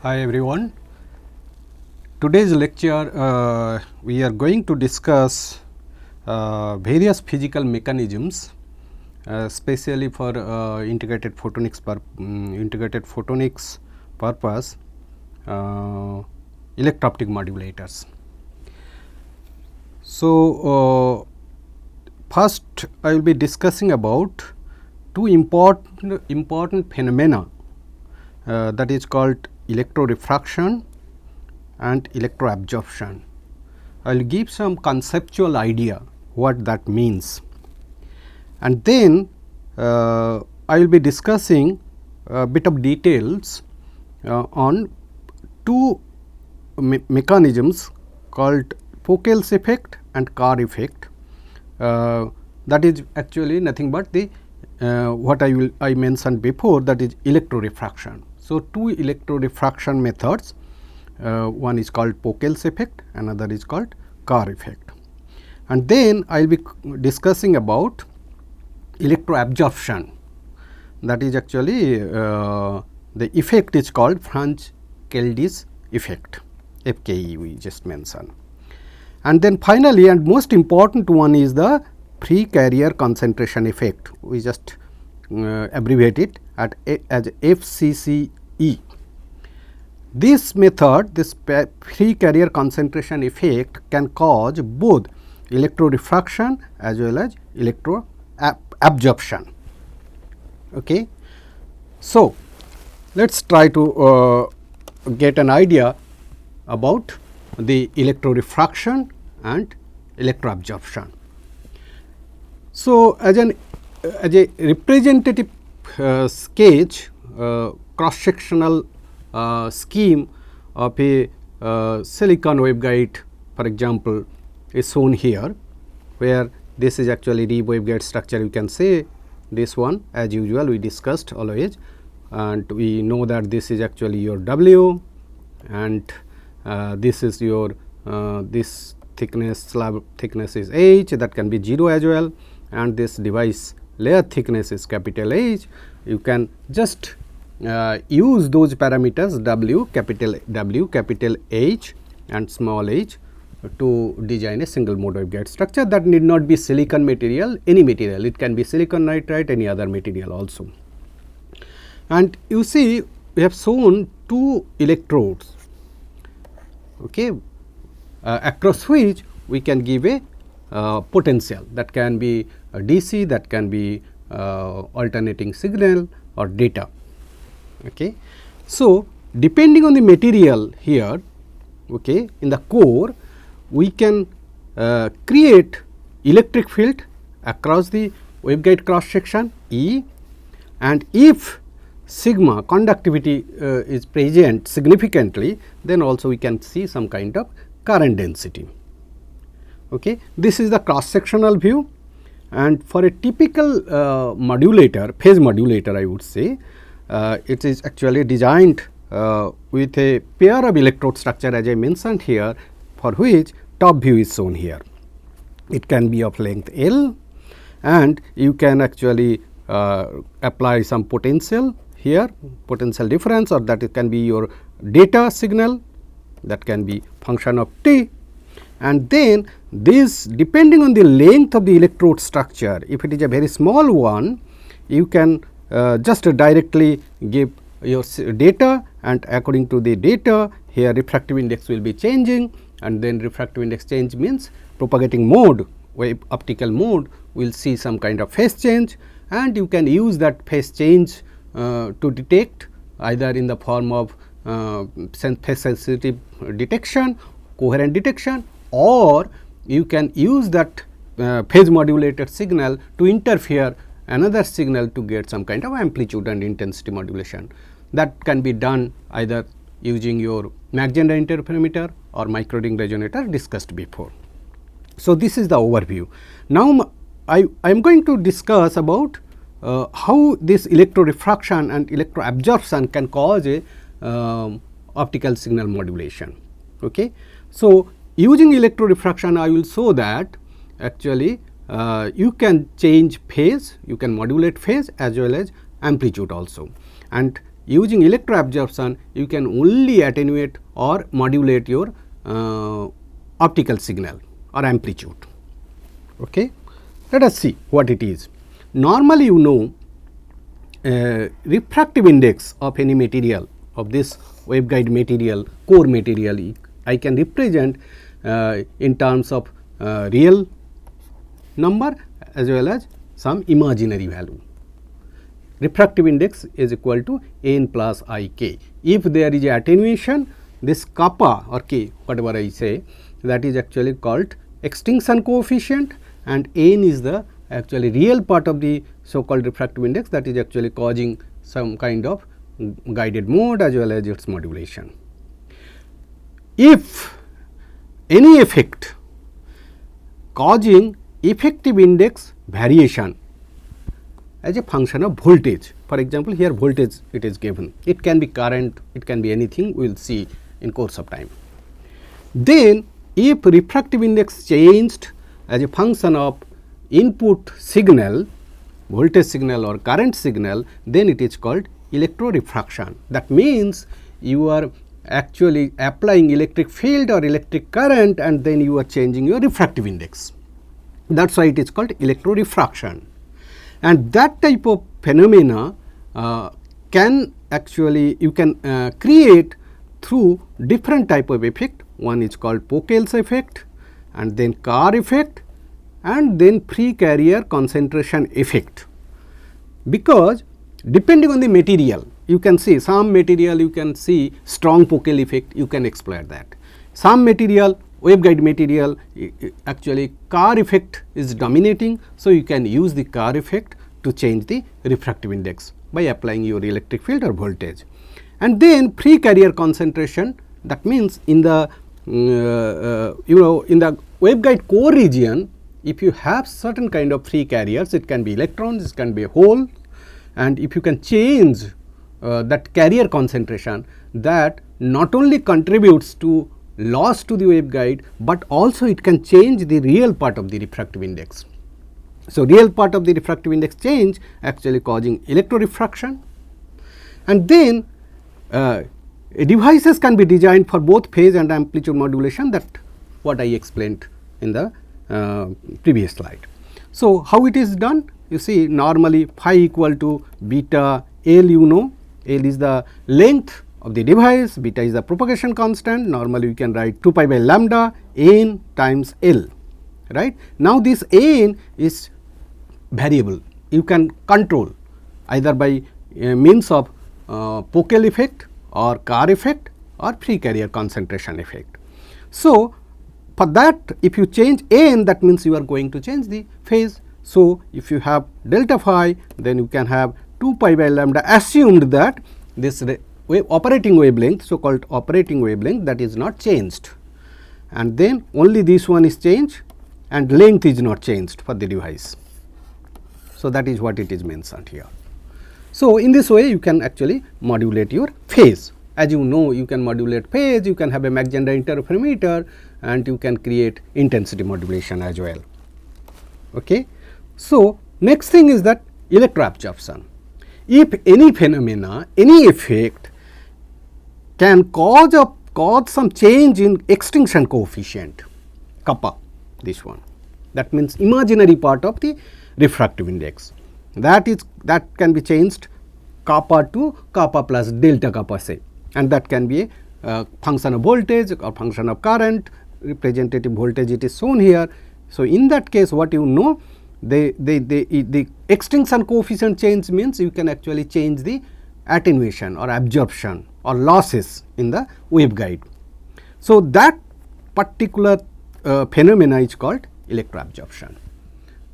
Hi everyone. Today's lecture we are going to discuss various physical mechanisms especially for integrated photonics purpose electro-optic modulators. So, first I will be discussing about two important phenomena that is called electro-refraction and electro-absorption. I will give some conceptual idea what that means, and then I will be discussing a bit of details on two mechanisms called Pockels effect and Kerr effect. That is actually nothing but the what I mentioned before, that is electro-refraction. So, two electro-refraction methods, one is called Pockels effect, another is called Kerr effect. And then I will be discussing about electro-absorption, that is actually the effect is called Franz-Keldy's effect, FKE we just mentioned. And then finally and most important one is the free carrier concentration effect, we just abbreviate it as FCCE. This method, this free carrier concentration effect, can cause both electro-refraction as well as electro-absorption. Okay. So, let us try to get an idea about the electro-refraction and electro-absorption. So, as a representative sketch, cross-sectional scheme of a silicon waveguide, for example, is shown here, where this is actually the waveguide structure. You can say this one as usual we discussed always, and we know that this is actually your W, and this is your this thickness, slab thickness is H, that can be 0 as well, and this device layer thickness is capital H. You can just use those parameters W, capital H and small h to design a single mode waveguide structure. That need not be silicon material, any material, it can be silicon nitride, any other material also. And you see we have shown two electrodes, okay, across which we can give a potential, that can be a DC, that can be alternating signal or data. Okay. So, depending on the material here, okay, in the core we can create electric field across the waveguide cross section E, and if sigma conductivity is present significantly, then also we can see some kind of current density. Okay. This is the cross sectional view, and for a typical modulator, phase modulator I would say, it is actually designed with a pair of electrode structure as I mentioned here, for which top view is shown here. It can be of length L, and you can actually apply some potential here, potential difference, or that it can be your data signal, that can be function of t. And then this, depending on the length of the electrode structure, if it is a very small one, you can just directly give your data, and according to the data here refractive index will be changing, and then refractive index change means propagating mode, wave optical mode will see some kind of phase change, and you can use that phase change to detect either in the form of phase sensitive detection, coherent detection, or you can use that phase modulated signal to interfere another signal to get some kind of amplitude and intensity modulation. That can be done either using your Mach Zehnder interferometer or microring resonator discussed before. So, this is the overview. Now, I am going to discuss about how this electro-refraction and electro-absorption can cause a optical signal modulation. Okay. So, using electro-refraction I will show that actually you can change phase, you can modulate phase as well as amplitude also. And using electro-absorption you can only attenuate or modulate your optical signal or amplitude. Okay. Let us see what it is. Normally you know refractive index of any material of this waveguide material, core material, I can represent in terms of real number as well as some imaginary value. Refractive index is equal to n plus I k. If there is a attenuation, this kappa or k, whatever I say, that is actually called extinction coefficient, and n is the actually real part of the so called refractive index that is actually causing some kind of guided mode as well as its modulation. If any effect causing effective index variation as a function of voltage, for example, here voltage it is given, it can be current, it can be anything, we will see in course of time. Then if refractive index changed as a function of input signal, voltage signal or current signal, then it is called electro-refraction. That means you are actually applying electric field or electric current and then you are changing your refractive index. That is why it is called electro-refraction. And that type of phenomena can actually you can create through different type of effect. One is called Pockels effect, and then Kerr effect, and then free carrier concentration effect. Because depending on the material, you can see some material you can see strong Pockels effect, you can exploit that. Some material, waveguide material, actually Kerr effect is dominating, so you can use the Kerr effect to change the refractive index by applying your electric field or voltage. And then free carrier concentration, that means in the in the waveguide core region, if you have certain kind of free carriers, it can be electrons, it can be a hole, and if you can change that carrier concentration, that not only contributes to loss to the waveguide, but also it can change the real part of the refractive index. So, real part of the refractive index change actually causing electro-refraction, and then devices can be designed for both phase and amplitude modulation, that what I explained in the previous slide. So, how it is done? You see, normally phi equal to beta L, you know, L is the length of the device, beta is the propagation constant. Normally, we can write 2 pi by lambda n times L, right. Now, this n is variable, you can control either by means of Pockels effect or Kerr effect or free carrier concentration effect. So, for that if you change n, that means you are going to change the phase. So, if you have delta phi, then you can have 2 pi by lambda, assumed that this operating wavelength, so called operating wavelength, that is not changed, and then only this one is changed and length is not changed for the device. So, that is what it is mentioned here. So, in this way you can actually modulate your phase. As you know, you can modulate phase, you can have a Mach Zehnder interferometer, and you can create intensity modulation as well. Okay. So, next thing is that electro-absorption. If any phenomena, any effect can cause some change in extinction coefficient, kappa, this one, that means imaginary part of the refractive index, that can be changed kappa to kappa plus delta kappa, say, and that can be a function of voltage or function of current, representative voltage it is shown here. So, in that case what you know, the extinction coefficient change means you can actually change the attenuation or absorption or losses in the waveguide. So, that particular phenomena is called electro-absorption.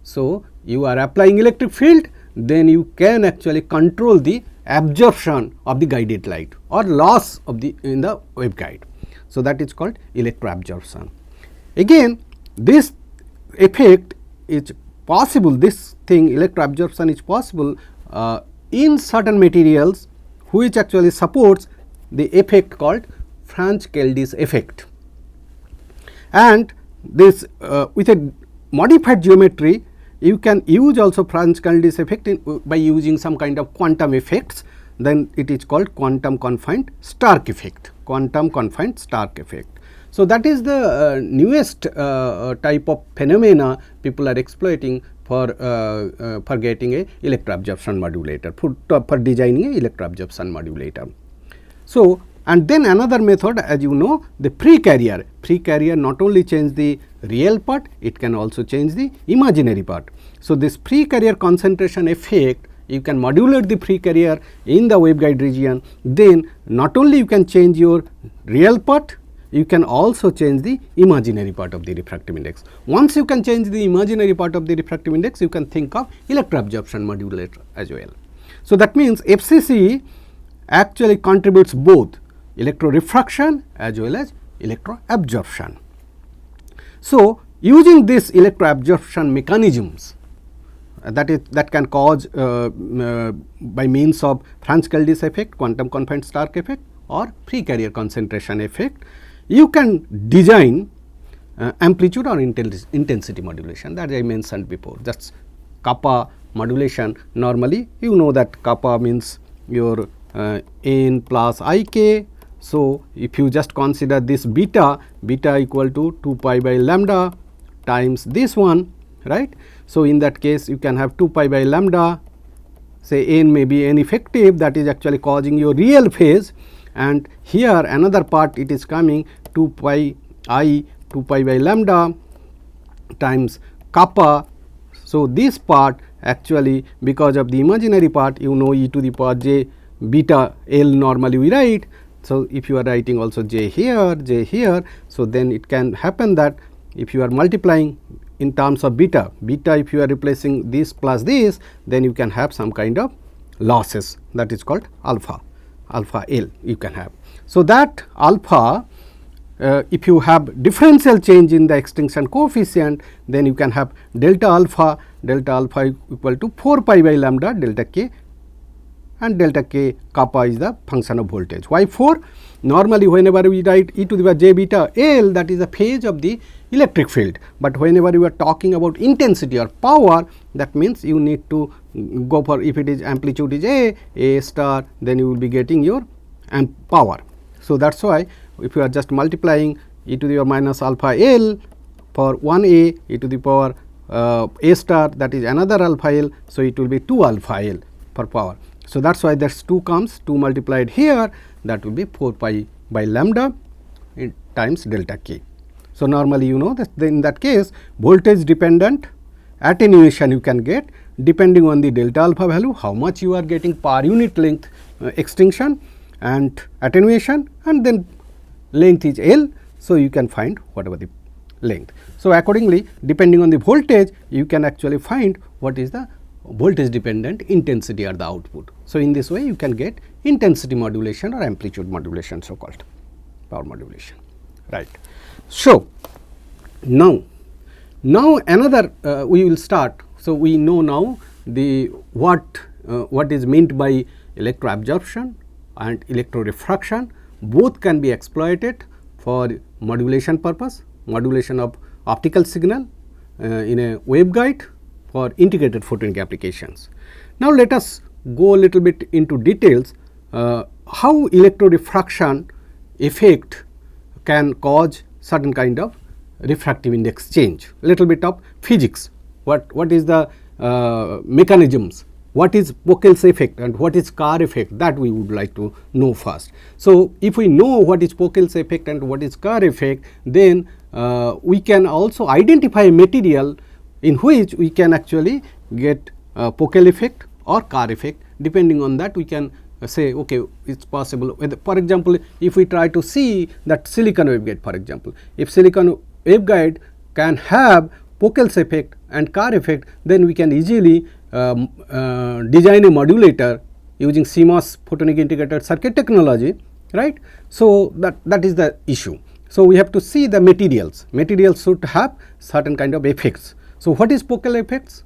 So, you are applying electric field, then you can actually control the absorption of the guided light or loss of the in the waveguide. So, that is called electro-absorption. Again, this effect is possible, this thing electro-absorption is possible in certain materials which actually supports the effect called Franz-Keldy's effect. And this with a modified geometry, you can use also Franz-Keldy's effect by using some kind of quantum effects. then it is called quantum confined Stark effect, quantum confined Stark effect. So, that is the newest type of phenomena people are exploiting for getting a electro-absorption modulator, for designing a electro-absorption modulator. So, and then another method, as you know, the pre-carrier. Pre-carrier not only change the real part, it can also change the imaginary part. So, this pre-carrier concentration effect, you can modulate the pre-carrier in the waveguide region, then not only you can change your real part, you can also change the imaginary part of the refractive index. Once you can change the imaginary part of the refractive index, you can think of electro-absorption modulator as well. So, that means FCC actually contributes both electro-refraction as well as electro-absorption. So, using this electro-absorption mechanisms that can cause by means of Franz-Kaldis effect, quantum confined Stark effect, or pre-carrier concentration effect, you can design amplitude or intensity modulation that I mentioned before. That is kappa modulation. Normally you know that kappa means your n plus ik. So, if you just consider this beta equal to 2 pi by lambda times this one, right. So, in that case you can have 2 pi by lambda, say n may be n effective, that is actually causing your real phase, and here another part it is coming 2 pi I 2 pi by lambda times kappa. So, this part actually, because of the imaginary part, you know, e to the power j beta L normally we write. So, if you are writing also j here, so then it can happen that if you are multiplying in terms of beta, if you are replacing this plus this, then you can have some kind of losses, that is called alpha L you can have. So, that alpha, if you have differential change in the extinction coefficient, then you can have delta alpha equal to 4 pi by lambda delta k, and delta k kappa is the function of voltage. Why 4? Normally whenever we write e to the power j beta L, that is the phase of the electric field, but whenever you are talking about intensity or power, that means you need to go for, if it is amplitude is a star, then you will be getting your power. So, that is why if you are just multiplying e to the power minus alpha L for 1 a e to the power a star, that is another alpha L. So, it will be 2 alpha L for power. So, that is why that is 2 comes, 2 multiplied here, that will be 4 pi by lambda times delta k. So, normally you know that in that case voltage dependent attenuation you can get depending on the delta alpha value, how much you are getting per unit length extinction and attenuation, and then length is L. So, you can find whatever the length. So, accordingly depending on the voltage you can actually find what is the voltage dependent intensity or the output. So, in this way you can get intensity modulation or amplitude modulation, so called power modulation, right. So, now another we will start. So, we know now the what is meant by electro-absorption and electro-refraction. Both can be exploited for modulation purpose, modulation of optical signal in a waveguide for integrated photonic applications. Now, let us go a little bit into details how electro-refraction effect can cause certain kind of refractive index change, little bit of physics, what is the mechanisms, what is Pockels effect and what is Kerr effect, that we would like to know first. So, if we know what is Pockels effect and what is Kerr effect, then we can also identify a material in which we can actually get Pockels effect or Kerr effect. Depending on that, we can say okay, it is possible. For example, if we try to see that silicon waveguide, for example, if silicon waveguide can have Pockels effect and Kerr effect, then we can easily design a modulator using CMOS photonic integrated circuit technology, right. So, that is the issue. So, we have to see the materials should have certain kind of effects. So, what is Pockels effects?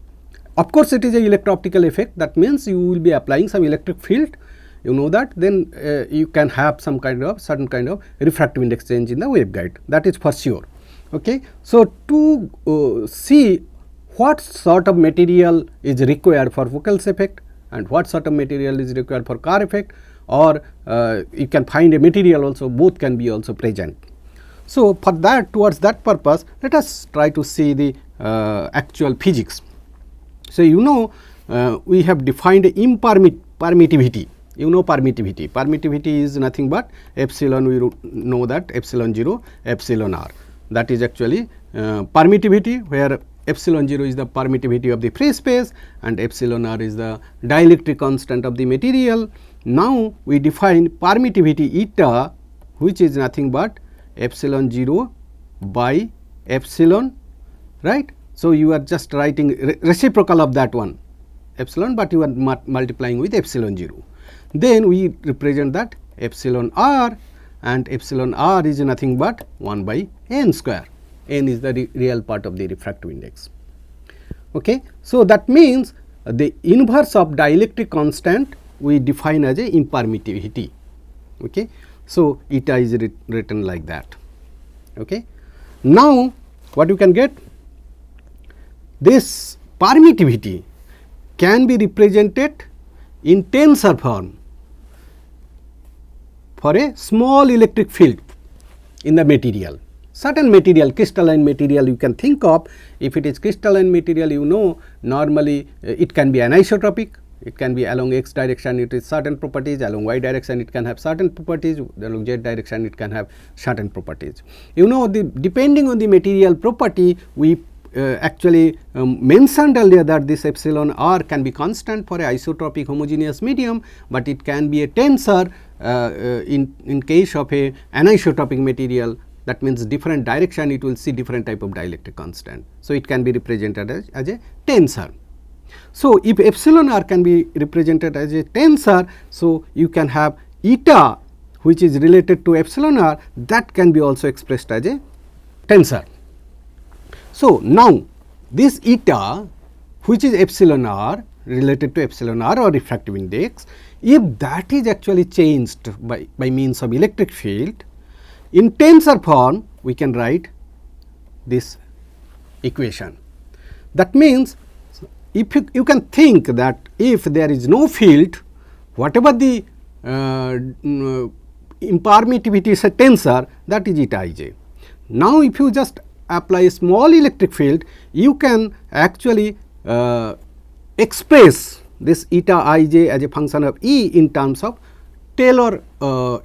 Of course, it is a electro-optical effect, that means you will be applying some electric field, you know that, then you can have some kind of certain kind of refractive index change in the waveguide, that is for sure. Okay. So, to see what sort of material is required for Pockels effect and what sort of material is required for Kerr effect, or you can find a material also, both can be also present. So, for that, towards that purpose, let us try to see the actual physics. So, you know, we have defined permittivity. You know permittivity. Permittivity is nothing but epsilon, we know that epsilon 0, epsilon r. That is actually permittivity, where epsilon 0 is the permittivity of the free space and epsilon r is the dielectric constant of the material. Now, we define permittivity eta, which is nothing but epsilon 0 by epsilon, right. So, you are just writing reciprocal of that one epsilon, but you are multiplying with epsilon 0. Then we represent that epsilon r, and epsilon r is nothing but 1 by n square. N is the real part of the refractive index. Okay. So, that means the inverse of dielectric constant we define as a impermittivity. Okay. So, eta is written like that. Okay. Now, what you can get? This permittivity can be represented in tensor form for a small electric field in the material. Certain material, crystalline material you can think of. If it is crystalline material, you know, normally it can be anisotropic, it can be along x direction it is certain properties, along y direction it can have certain properties, along z direction it can have certain properties. You know, depending on the material property, we actually mentioned earlier that this epsilon r can be constant for a isotropic homogeneous medium, but it can be a tensor in case of a anisotropic material. That means different direction it will see different type of dielectric constant. So, it can be represented as a tensor. So, if epsilon r can be represented as a tensor, so you can have eta which is related to epsilon r, that can be also expressed as a tensor. So, now this eta which is epsilon r related to epsilon r or refractive index, if that is actually changed by means of electric field, in tensor form we can write this equation. That means, if you can think that if there is no field, whatever the impermittivity is a tensor, that is eta ij. Now, if you just apply a small electric field, you can actually express this eta ij as a function of E in terms of Taylor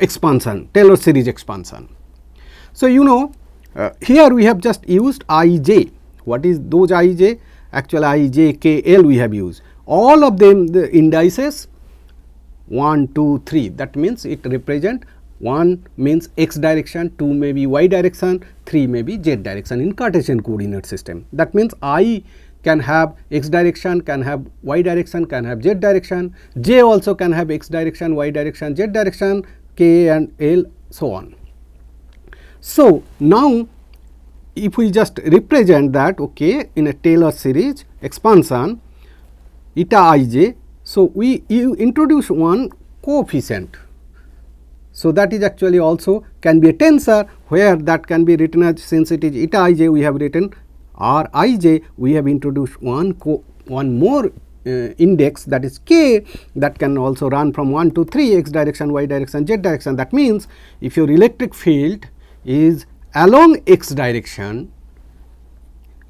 expansion, Taylor series expansion. So, you know, here we have just used ij. What is those ij? Actually, ij, k, l we have used. All of them the indices 1, 2, 3. That means it represent 1 means x direction, 2 may be y direction, 3 may be z direction in Cartesian coordinate system. That means I can have x direction, can have y direction, can have z direction, j also can have x direction, y direction, z direction, k and l, so on. So, now if we just represent that, okay, in a Taylor series expansion eta ij, so you introduce one coefficient. So, that is actually also can be a tensor, where that can be written as, since it is eta ij, we have written r ij, we have introduced one more index, that is k, that can also run from 1 to 3, x direction, y direction, z direction. That means, if your electric field is along x direction,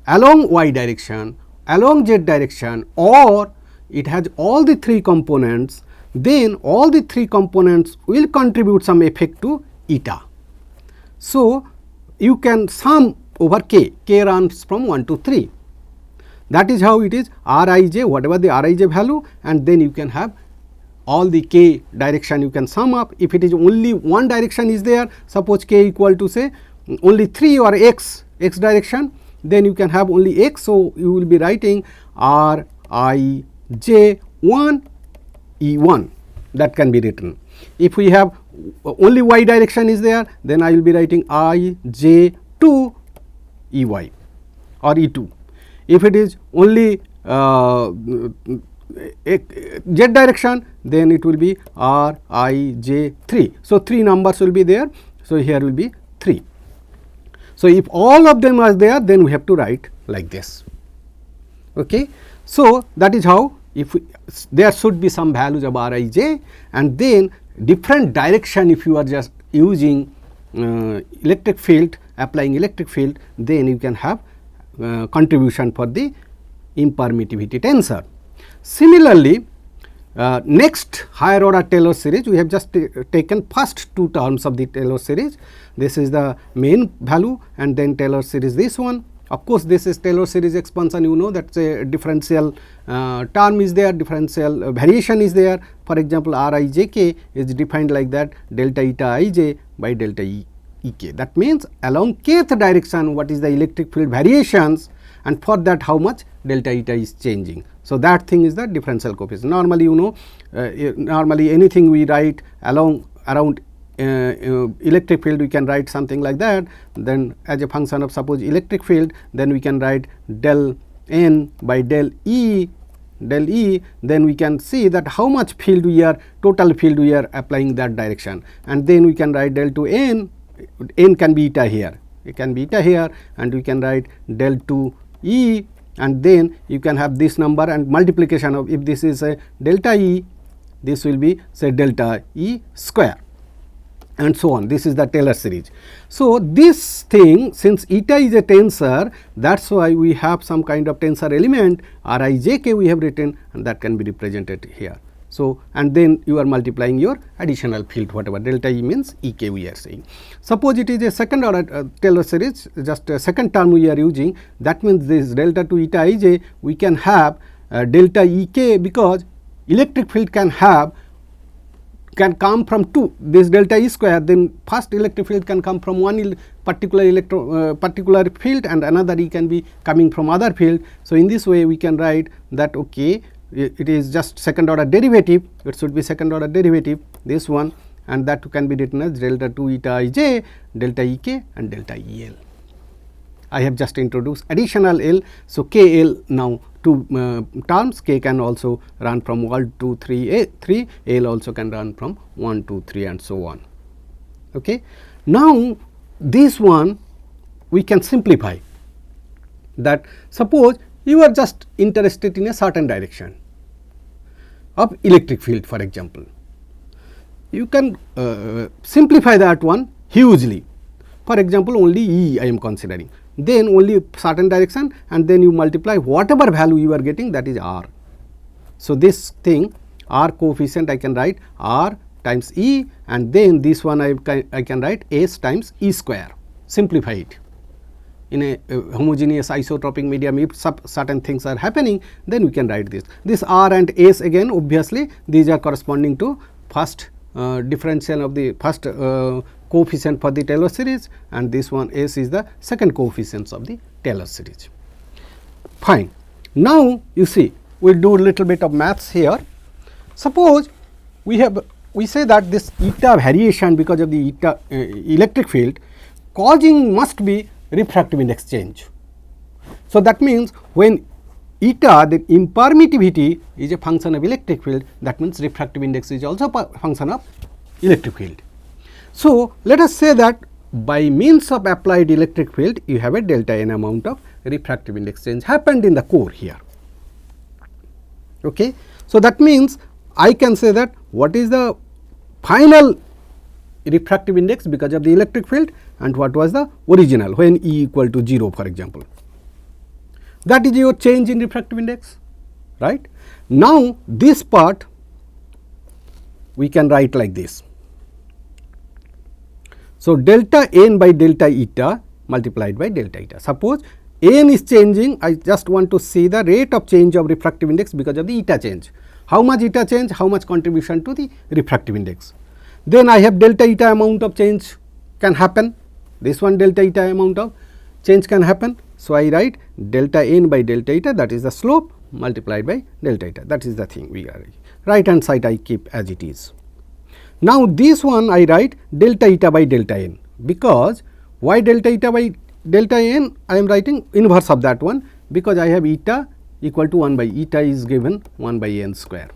along y direction, along z direction, or it has all the 3 components, then all the 3 components will contribute some effect to eta. So, you can sum over k, k runs from 1 to 3. That is how it is r I j, whatever the r I j value, and then you can have all the k direction you can sum up. If it is only one direction is there, suppose k equal to say only 3 or x direction, then you can have only x. So, you will be writing r I j 1 E 1, that can be written. If we have only y direction is there, then I will be writing I j 2 E y or E 2. If it is only z direction, then it will be r I j 3. So, 3 numbers will be there. So, here will be 3. So, if all of them are there, then we have to write like this. Okay. So, that is how if there should be some values of Rij, and then different direction if you are just using electric field, applying electric field, then you can have contribution for the impermittivity tensor. Similarly, next higher order Taylor series, we have just taken first two terms of the Taylor series. This is the main value, and then Taylor series this one. Of course, this is Taylor series expansion, you know that a differential term is there, differential variation is there. For example, Rijk is defined like that, delta eta ij by delta ek. That means along kth direction what is the electric field variations, and for that how much delta eta is changing. So, that thing is the differential coefficient. Normally, you know, normally anything we write around electric field, we can write something like that. Then as a function of suppose electric field, then we can write del n by del E, then we can see that how much field we are, total field we are applying that direction, and then we can write del to n, n can be eta here, it can be eta here, and we can write del to E, and then you can have this number and multiplication of, if this is a delta E, this will be say delta E square, and so on. This is the Taylor series. So, this thing, since eta is a tensor, that is why we have some kind of tensor element Rijk we have written, and that can be represented here. So, and then you are multiplying your additional field, whatever delta E means Ek we are saying. Suppose it is a second order Taylor series, just a second term we are using, that means this delta to eta ij we can have delta Ek, because electric field can come from two, this delta E square, then first electric field can come from one particular particular field, and another E can be coming from other field. So, in this way we can write that okay, it is just second order derivative, it should be second order derivative this one, and that can be written as delta 2 eta ij, delta Ek and delta El. I have just introduced additional L. So, KL now two terms, K can also run from 1 to 3, L also can run from 1 to 3 and so on. Okay. Now, this one we can simplify, that suppose you are just interested in a certain direction of electric field, for example, you can simplify that one hugely. For example, only E I am considering, then only certain direction, and then you multiply whatever value you are getting, that is R. So, this thing R coefficient I can write R times E, and then this one I can write S times E square, simplify it. In a homogeneous isotropic medium, if certain things are happening, then we can write this. This R and S again, obviously these are corresponding to first differential of the first coefficient for the Taylor series, and this one S is the second coefficients of the Taylor series. Fine. Now, you see, we will do a little bit of maths here. Suppose we say that this eta variation because of the eta electric field causing must be refractive index change. So, that means when eta, the impermittivity is a function of electric field, that means refractive index is also a function of electric field. So, let us say that by means of applied electric field, you have a delta n amount of refractive index change happened in the core here. Okay. So, that means I can say that what is the final refractive index because of the electric field, and what was the original when E equal to 0, for example. That is your change in refractive index, right. Now, this part we can write like this. So, delta n by delta eta multiplied by delta eta. Suppose n is changing, I just want to see the rate of change of refractive index because of the eta change. How much eta change, how much contribution to the refractive index. Then I have delta eta amount of change can happen, this one delta eta amount of change can happen. So, I write delta n by delta eta, that is the slope, multiplied by delta eta, that is the thing we are, right hand side I keep as it is. Now, this one I write delta eta by delta n, because why delta eta by delta n, I am writing inverse of that one, because I have eta equal to 1 by eta is given 1 by n square.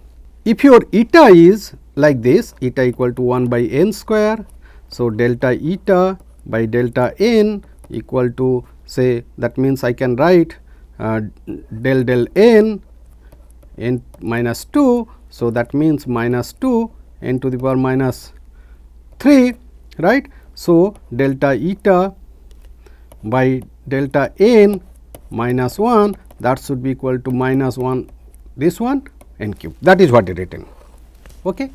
If your eta is like this, eta equal to 1 by n square, so delta eta by delta n equal to, say, that means I can write del n n minus 2. So, that means minus 2 n to the power minus 3, right. So, delta eta by delta n minus 1, that should be equal to minus 1 this one n cube, that is what is written. Okay.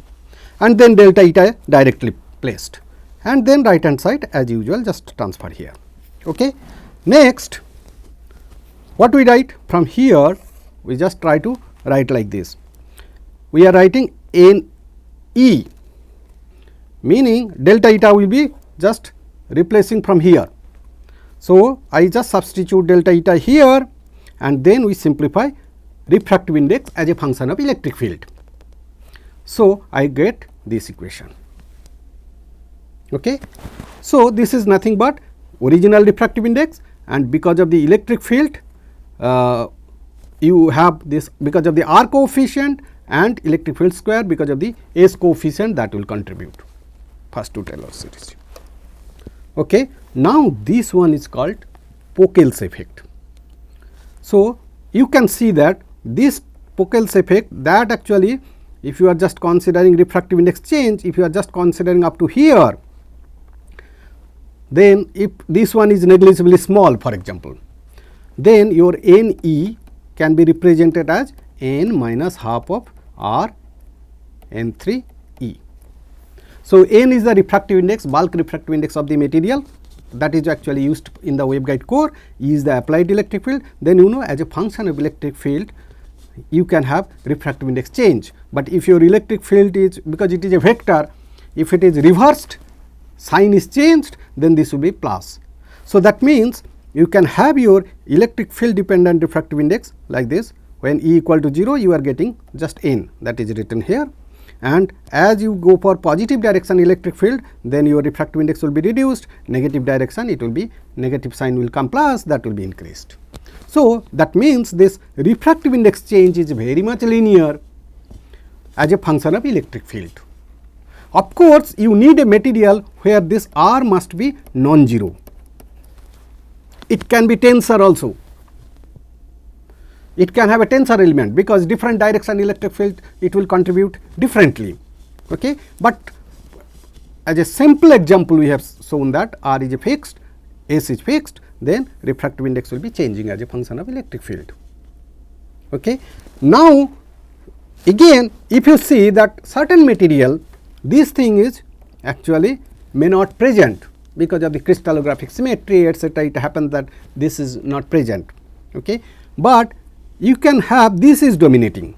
And then delta eta directly placed, and then right hand side as usual just transfer here. Okay. Next, what we write from here, we just try to write like this. We are writing n e, meaning delta eta will be just replacing from here. So, I just substitute delta eta here, and then we simplify refractive index as a function of electric field. So, I get this equation. Okay. So, this is nothing but original refractive index, and because of the electric field you have this because of the R coefficient and electric field square because of the S coefficient that will contribute first to Taylor series. Okay. Now, this one is called Pockels effect. So, you can see that this Pockels effect, that actually if you are just considering refractive index change, if you are just considering up to here, then if this one is negligibly small, for example, then your n e can be represented as n minus half of R n 3 e. So, n is the refractive index, bulk refractive index of the material, that is actually used in the waveguide core, E is the applied electric field. Then you know, as a function of electric field you can have refractive index change, but if your electric field is, because it is a vector, if it is reversed, sign is changed, then this will be plus. So, that means you can have your electric field dependent refractive index like this. When E equal to 0, you are getting just n, that is written here, and as you go for positive direction electric field, then your refractive index will be reduced, negative direction it will be negative sign will come plus, that will be increased. So, that means this refractive index change is very much linear as a function of electric field. Of course, you need a material where this R must be non-zero. It can be tensor also. It can have a tensor element, because different direction electric field it will contribute differently. Okay. But as a simple example we have shown that R is fixed, S is fixed, then refractive index will be changing as a function of electric field. Okay. Now, again if you see that certain material, this thing is actually may not present because of the crystallographic symmetry, etc. It happens that this is not present. Okay. But you can have this is dominating.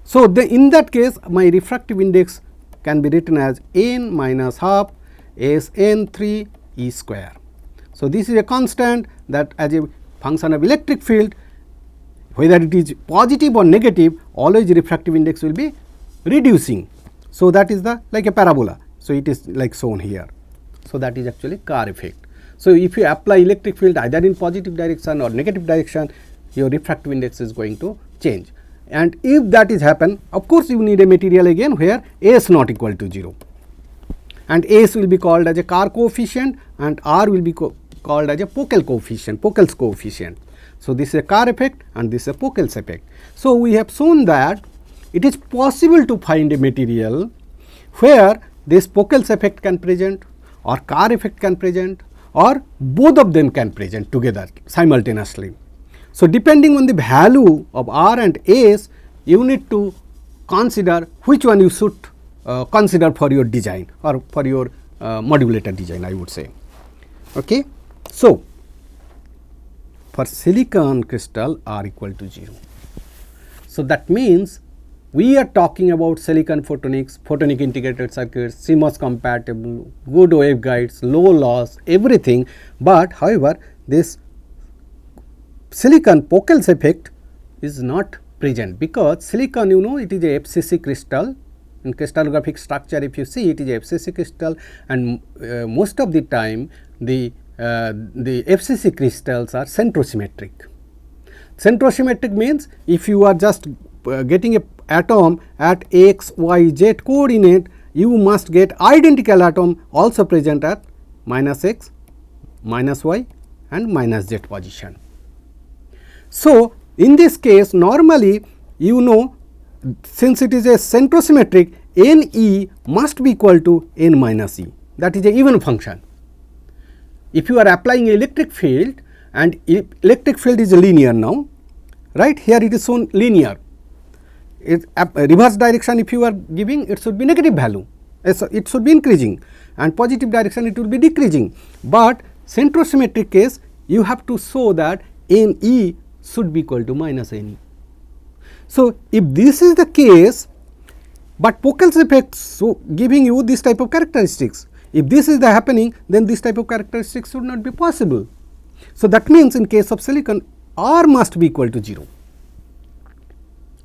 So, in that case my refractive index can be written as n minus half S n 3 e square. So, this is a constant that as a function of electric field, whether it is positive or negative, always refractive index will be reducing. So, that is the like a parabola. So, it is like shown here. So, that is actually Kerr effect. So, if you apply electric field either in positive direction or negative direction, your refractive index is going to change. And if that is happen, of course, you need a material again where S not equal to 0, and S will be called as a Kerr coefficient and R will be called as a Pockels coefficient, Pockels coefficient. So, this is a Kerr effect and this is a Pockels effect. So, we have shown that it is possible to find a material where this Pockels effect can present or Kerr effect can present or both of them can present together simultaneously. So, depending on the value of R and S, you need to consider which one you should consider for your design or for your modulator design, I would say. Okay. So, for silicon crystal R equal to 0. So, that means we are talking about silicon photonics, photonic integrated circuits, CMOS compatible, good waveguides, low loss, everything, but however, this silicon Pockels effect is not present, because silicon, you know, it is a FCC crystal. In crystallographic structure, if you see, it is a FCC crystal, and most of the time the FCC crystals are centrosymmetric. Centrosymmetric means if you are just getting a atom at x, y, z coordinate, you must get identical atom also present at minus x, minus y and minus z position. So, in this case normally you know, since it is a centrosymmetric, NE must be equal to N minus E, that is a even function. If you are applying electric field and electric field is linear now, right, here it is shown linear. Reverse direction if you are giving, it should be negative value, it should be increasing, and positive direction it will be decreasing, but centrosymmetric case you have to show that NE should be equal to minus NE. So, if this is the case, but Pockels effect so giving you this type of characteristics, if this is the happening, then this type of characteristics should not be possible. So, that means in case of silicon, R must be equal to 0.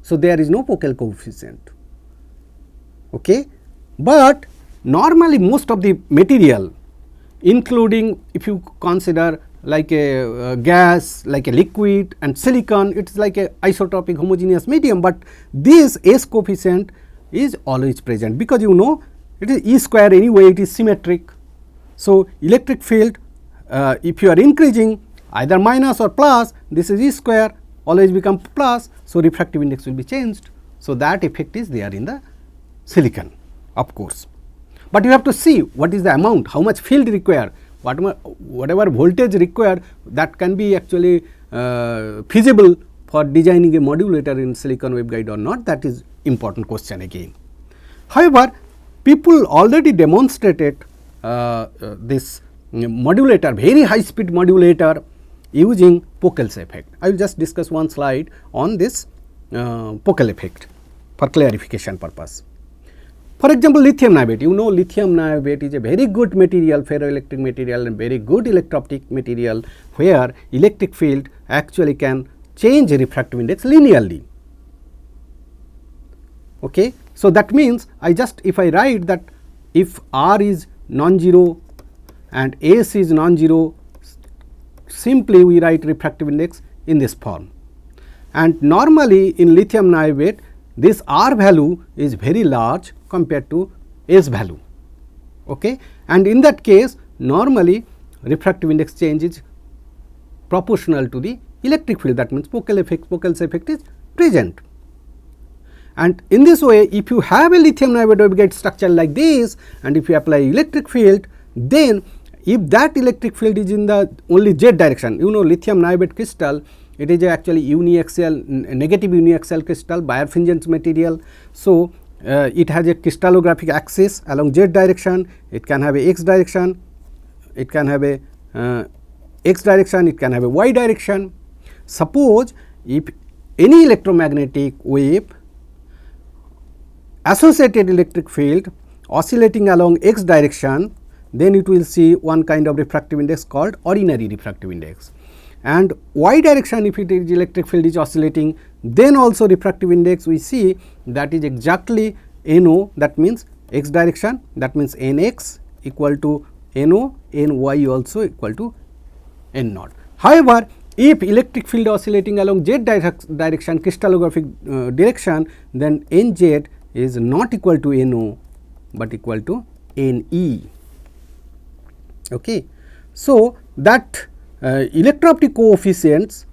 So, there is no Pockels coefficient, okay. But normally most of the material, including if you consider like a gas, like a liquid and silicon, it is like a isotopic homogeneous medium, but this S coefficient is always present, because you know it is E square anyway, it is symmetric. So, electric field if you are increasing either minus or plus, this is E square always become plus. So, refractive index will be changed. So, that effect is there in the silicon, of course, but you have to see what is the amount, how much field required, whatever voltage required, that can be actually feasible for designing a modulator in silicon waveguide or not, that is important question again. However, people already demonstrated this modulator, very high speed modulator using Pockels effect. I will just discuss one slide on this Pockels effect for clarification purpose. For example, lithium niobate, you know lithium niobate is a very good material, ferroelectric material and very good electro-optic material, where electric field actually can change refractive index linearly. Okay. So, that means I just if I write that if R is non-zero and S is non-zero, simply we write refractive index in this form, and normally in lithium niobate this R value is very large compared to S value, okay. And in that case normally refractive index change is proportional to the electric field, that means Pockels effect is present. And in this way, if you have a lithium niobate waveguide structure like this and if you apply electric field, then if that electric field is in the only z direction, you know lithium niobate crystal, it is actually uniaxial, negative uniaxial crystal, Birefringence material. So, it has a crystallographic axis along z direction, it can have a x direction, it can have a x direction, it can have a y direction. Suppose if any electromagnetic wave associated electric field oscillating along x direction, then it will see one kind of refractive index called ordinary refractive index, and y direction if it is electric field is oscillating, then also refractive index we see that is exactly NO, that means x direction, that means Nx equal to NO, Ny also equal to N naught. However, if electric field oscillating along z direction crystallographic direction, then Nz is not equal to NO, but equal to Ne. Okay. So, that electro-optic coefficients,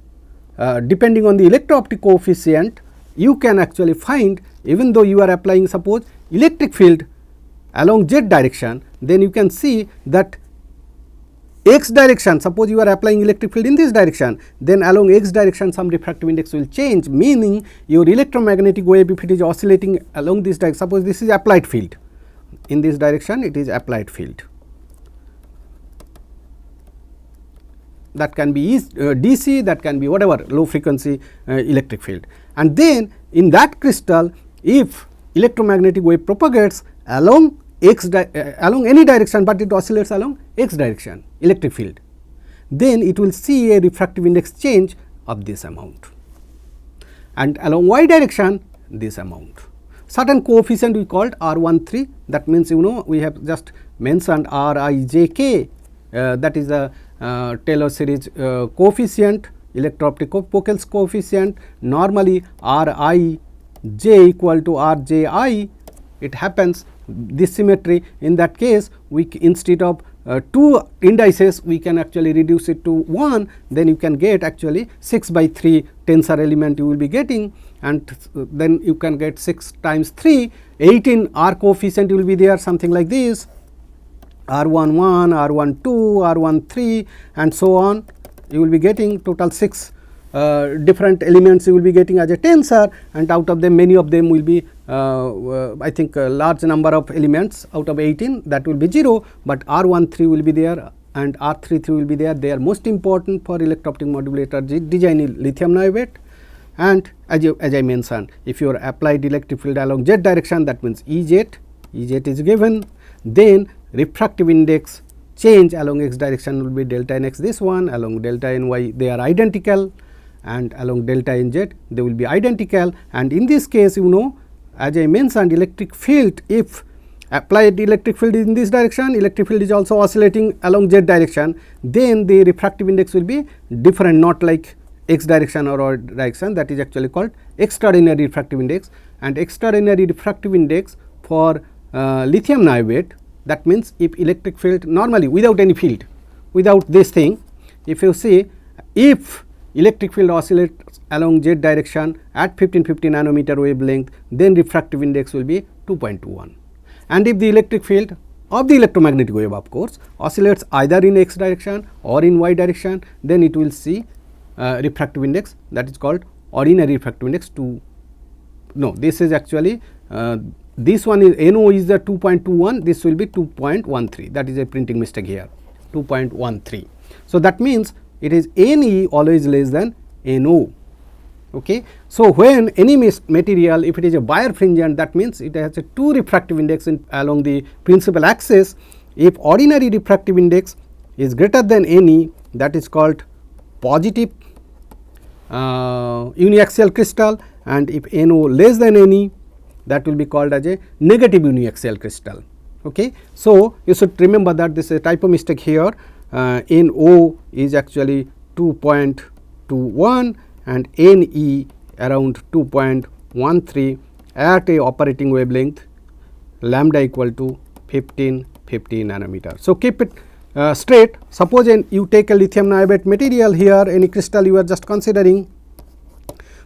depending on the electro-optic coefficient, you can actually find, even though you are applying suppose electric field along z direction, then you can see that x direction, suppose you are applying electric field in this direction, then along x direction some refractive index will change, meaning your electromagnetic wave if it is oscillating along this direction, suppose this is applied field, in this direction it is applied field, that can be DC, that can be whatever low frequency electric field. And then in that crystal, if electromagnetic wave propagates along along any direction, but it oscillates along x direction electric field, then it will see a refractive index change of this amount, and along y direction this amount. Certain coefficient we called R13, that means you know we have just mentioned Rijk, that is the Taylor series coefficient, electro-optic Pockels coefficient. Normally Rij equal to Rji, it happens this symmetry. In that case, we instead of two indices, we can actually reduce it to 1, then you can get actually 6 by 3 tensor element you will be getting, and then you can get 6 times 3, 18 R coefficient will be there, something like this, R11, R12, R13 and so on. You will be getting total 6 different elements you will be getting as a tensor, and out of them many of them will be I think a large number of elements out of 18 that will be 0, but R13 will be there and R33 will be there. They are most important for electro-optic modulator design in lithium niobate. And as I mentioned, if you are applied electric field along z direction, that means Ez is given, then refractive index change along x direction will be delta n x, this one, along delta n y they are identical, and along delta n z they will be identical. And in this case, you know, as I mentioned, electric field, if applied electric field is in this direction, electric field is also oscillating along z direction, then the refractive index will be different, not like x direction or y direction. That is actually called extraordinary refractive index. And extraordinary refractive index for lithium niobate, that means if electric field normally without any field, without this thing, if you see, if electric field oscillates along z direction at 1550 nanometer wavelength, then refractive index will be 2.21. And if the electric field of the electromagnetic wave, of course, oscillates either in x direction or in y direction, then it will see refractive index, that is called ordinary refractive index. This is actually this one is NO is the 2.21, this will be 2.13, that is a printing mistake here, 2.13. So, that means it is Ne always less than No. Okay. So, when any material, if it is a birefringent, that means it has a 2 refractive index along the principal axis. If ordinary refractive index is greater than Ne, that is called positive uniaxial crystal, and if NO less than Ne, that will be called as a negative uniaxial crystal. Okay. So, you should remember that this is a typo mistake here. NO is actually 2.21 and Ne around 2.13 at a operating wavelength lambda equal to 1550 nanometer. So, keep it straight. Suppose you take a lithium niobate material here, any crystal you are just considering.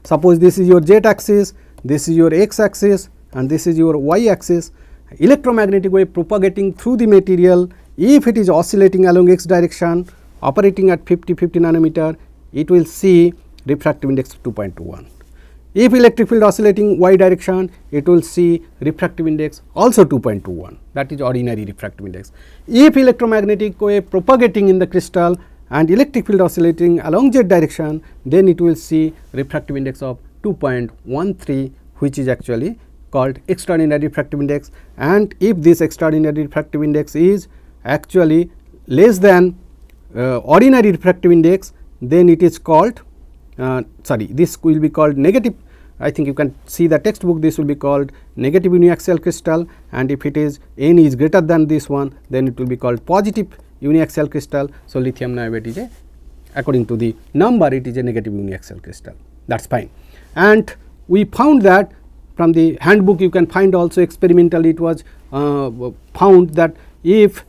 Suppose this is your z axis, this is your x axis and this is your y axis. Electromagnetic wave propagating through the material, if it is oscillating along x direction, operating at 50 nanometer, it will see refractive index 2.21. If electric field oscillating y direction, it will see refractive index also 2.21, that is ordinary refractive index. If electromagnetic wave propagating in the crystal and electric field oscillating along z direction, then it will see refractive index of 2.13, which is actually called extraordinary refractive index. And if this extraordinary refractive index is actually less than ordinary refractive index, then it is called this will be called negative. I think you can see the textbook, this will be called negative uniaxial crystal, and if it is N is greater than this one, then it will be called positive uniaxial crystal. So, lithium niobate is a, according to the number, it is a negative uniaxial crystal, that is fine. And we found that from the handbook, you can find also experimentally it was found that if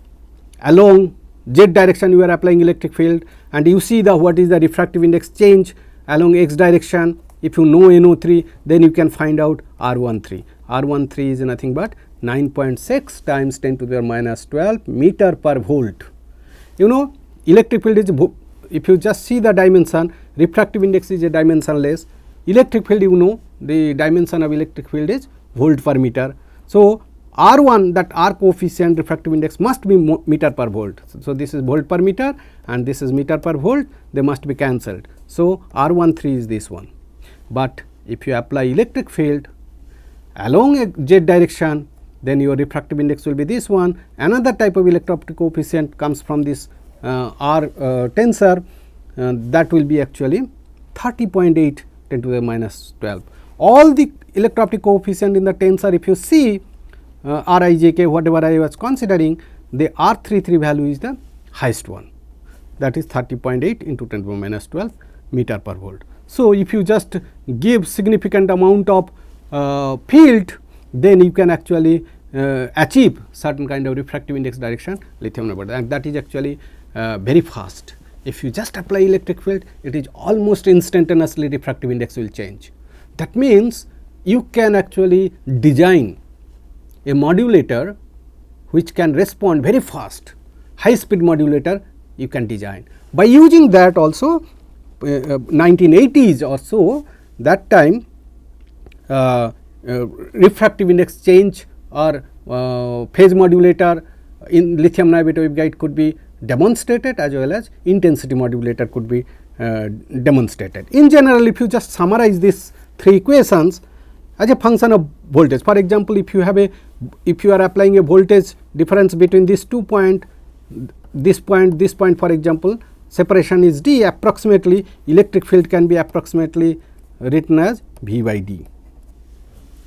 along z direction you are applying electric field and you see the what is the refractive index change along x direction, if you know NO3, then you can find out R13. R13 is nothing but 9.6 times 10 to the power minus 12 meter per volt. You know, electric field is, if you just see the dimension, refractive index is a dimensionless. Electric field, you know, the dimension of electric field is volt per meter. So, R1, that R coefficient refractive index must be meter per volt. So, this is volt per meter and this is meter per volt, they must be cancelled. So, R13 is this one. But if you apply electric field along a z direction, then your refractive index will be this one. Another type of electro-optic coefficient comes from this R tensor, that will be actually 30.8 10 to the minus 12. All the electro-optic coefficient in the tensor, if you see Rijk, whatever I was considering, the R33 value is the highest one, that is 30.8 into 10 to the minus 12 meter per volt. So, if you just give significant amount of field, then you can actually achieve certain kind of refractive index direction, lithium niobate, and that is actually very fast. If you just apply electric field, it is almost instantaneously refractive index will change. That means you can actually design a modulator which can respond very fast, high speed modulator you can design. By using that also 1980s or so, that time refractive index change or phase modulator in lithium niobate waveguide could be demonstrated, as well as intensity modulator could be demonstrated. In general, if you just summarize these three equations as a function of voltage, for example, if you are applying a voltage difference between these 2 points, this point for example, separation is d, approximately electric field can be approximately written as V by d.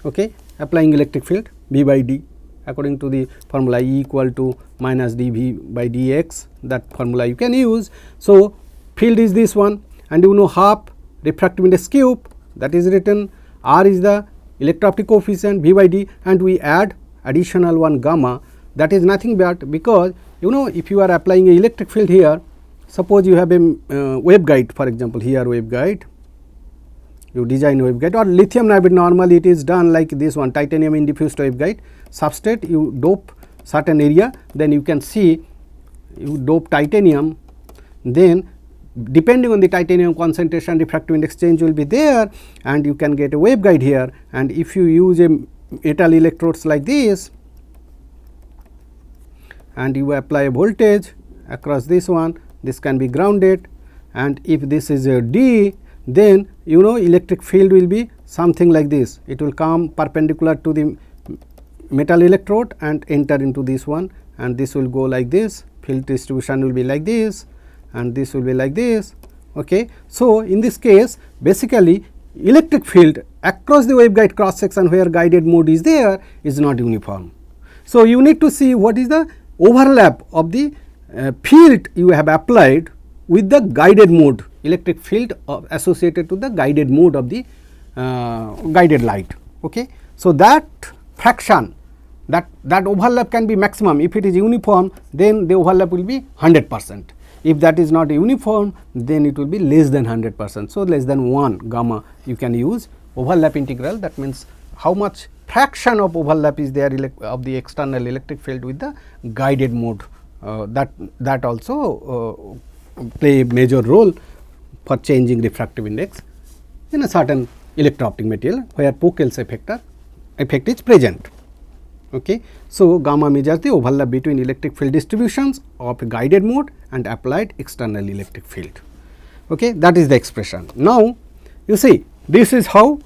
Okay, applying electric field V by d according to the formula E equal to minus dV by dx, that formula you can use. So, field is this one, and you know half refractive index cube, that is written, R is the electro-optic coefficient V by d, and we add additional one gamma, that is nothing but, because you know if you are applying a electric field here, suppose you have a waveguide, for example here waveguide, you design waveguide, or lithium niobate normally it is done like this one, titanium indiffused waveguide, substrate you dope certain area, then you can see you dope titanium, then depending on the titanium concentration refractive index change will be there, and you can get a waveguide here. And if you use a metal electrodes like this and you apply a voltage across this one, this can be grounded, and if this is a D, then you know electric field will be something like this, it will come perpendicular to the metal electrode and enter into this one, and this will go like this, field distribution will be like this, and this will be like this. Okay. So, in this case basically electric field across the waveguide cross section where guided mode is there is not uniform. So, you need to see what is the overlap of the field you have applied with the guided mode, electric field associated to the guided mode of the guided light. Okay. So, that fraction, that overlap can be maximum. If it is uniform, then the overlap will be 100%. If that is not uniform, then it will be less than 100%. So, less than 1 gamma you can use overlap integral, that means how much fraction of overlap is there of the external electric field with the guided mode, that also play a major role for changing refractive index in a certain electro-optic material where Pockels effect is present. Okay. So, gamma measures the overlap between electric field distributions of a guided mode and applied external electric field. Okay. That is the expression. Now, you see this is how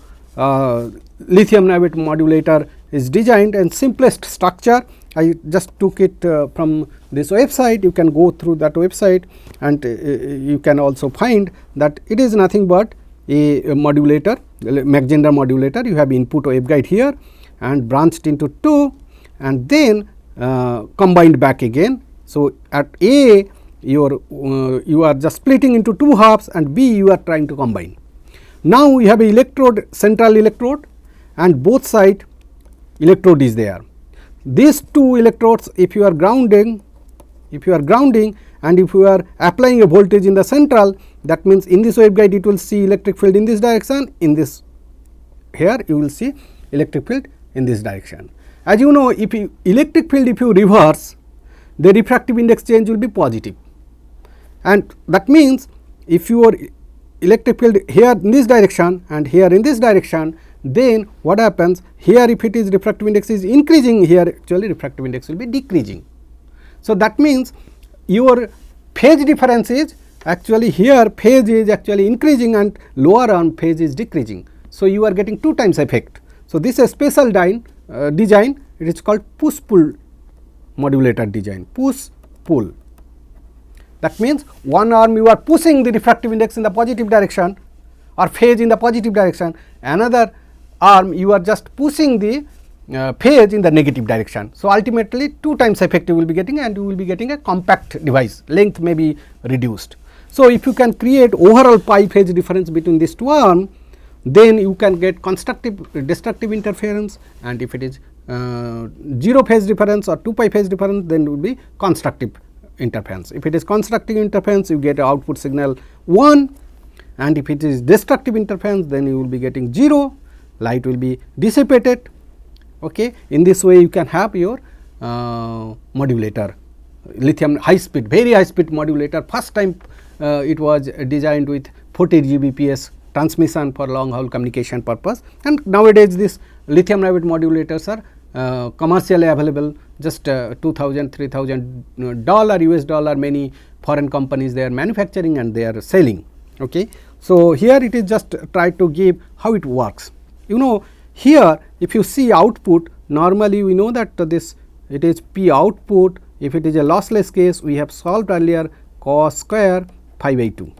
lithium niobate modulator is designed, and simplest structure I just took it from this website. You can go through that website, and you can also find that it is nothing but a modulator, Mach Zehnder modulator. You have input waveguide here and branched into 2 and then combined back again. So, at A you are just splitting into 2 halves, and B you are trying to combine. Now, we have a electrode, central electrode, and both side electrode is there. These 2 electrodes, if you are grounding and if you are applying a voltage in the central, that means in this waveguide it will see electric field in this direction, in this here you will see electric field in this direction. As you know, if you electric field if you reverse, the refractive index change will be positive, and that means if your electric field here in this direction and here in this direction, then what happens here, if it is refractive index is increasing, here actually refractive index will be decreasing. So, that means your phase difference is actually here phase is actually increasing and lower arm phase is decreasing. So, you are getting 2 times effect. So, this is a special design, it is called push-pull modulator design, push-pull. That means one arm you are pushing the refractive index in the positive direction or phase in the positive direction, another arm you are just pushing the phase in the negative direction. So, ultimately 2 times effect you will be getting, and you will be getting a compact device, length may be reduced. So, if you can create overall pi phase difference between these 2 arms, then you can get constructive destructive interference, and if it is 0 phase difference or 2 pi phase difference, then it will be constructive interference. If it is constructive interference, you get output signal 1, and if it is destructive interference, then you will be getting 0, light will be dissipated. Okay. In this way you can have your modulator, lithium high speed, very high speed modulator. First time it was designed with 40 Gbps transmission for long haul communication purpose, and nowadays this lithium niobate modulators are commercially available, just $2,000, $3,000 US dollar. Many foreign companies they are manufacturing and they are selling. Okay. So, here it is just try to give how it works. You know, here if you see output, normally we know that this it is P output. If it is a lossless case, we have solved earlier cos square pi by 2,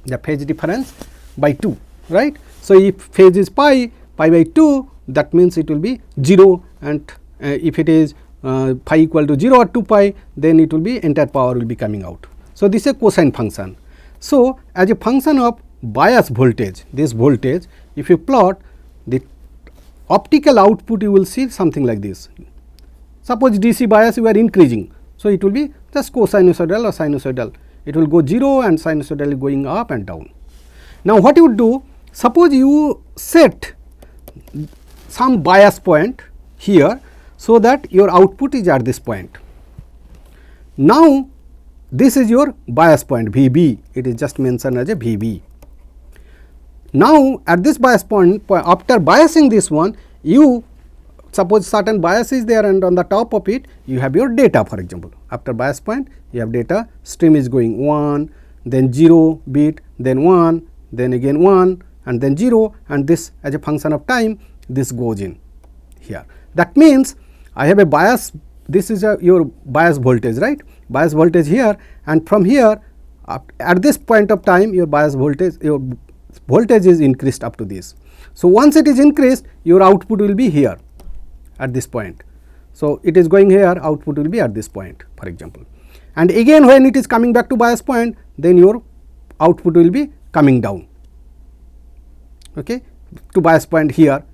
the phase difference by 2, right. So, if phase is pi by 2, that means it will be 0, and if it is pi equal to 0 or 2 pi, then it will be entire power will be coming out. So, this is a cosine function. So, as a function of bias voltage, this voltage, if you plot the optical output, you will see something like this. Suppose DC bias you are increasing, so it will be just cosinusoidal or sinusoidal. It will go 0 and sinusoidally going up and down. Now, what you would do? Suppose you set some bias point here, so that your output is at this point. Now, this is your bias point VB, it is just mentioned as a VB. Now, at this bias point, after biasing this one, you suppose certain bias is there, and on the top of it you have your data. For example, after bias point you have data, stream is going 1, then 0 bit, then 1, then again 1, and then 0, and this as a function of time this goes in here. That means I have a bias, this is your bias voltage, right, bias voltage here, and from here at this point of time your bias voltage, your voltage is increased up to this. So, once it is increased, your output will be here at this point. So, it is going here, output will be at this point, for example, and again when it is coming back to bias point, then your output will be coming down, okay, to bias point here.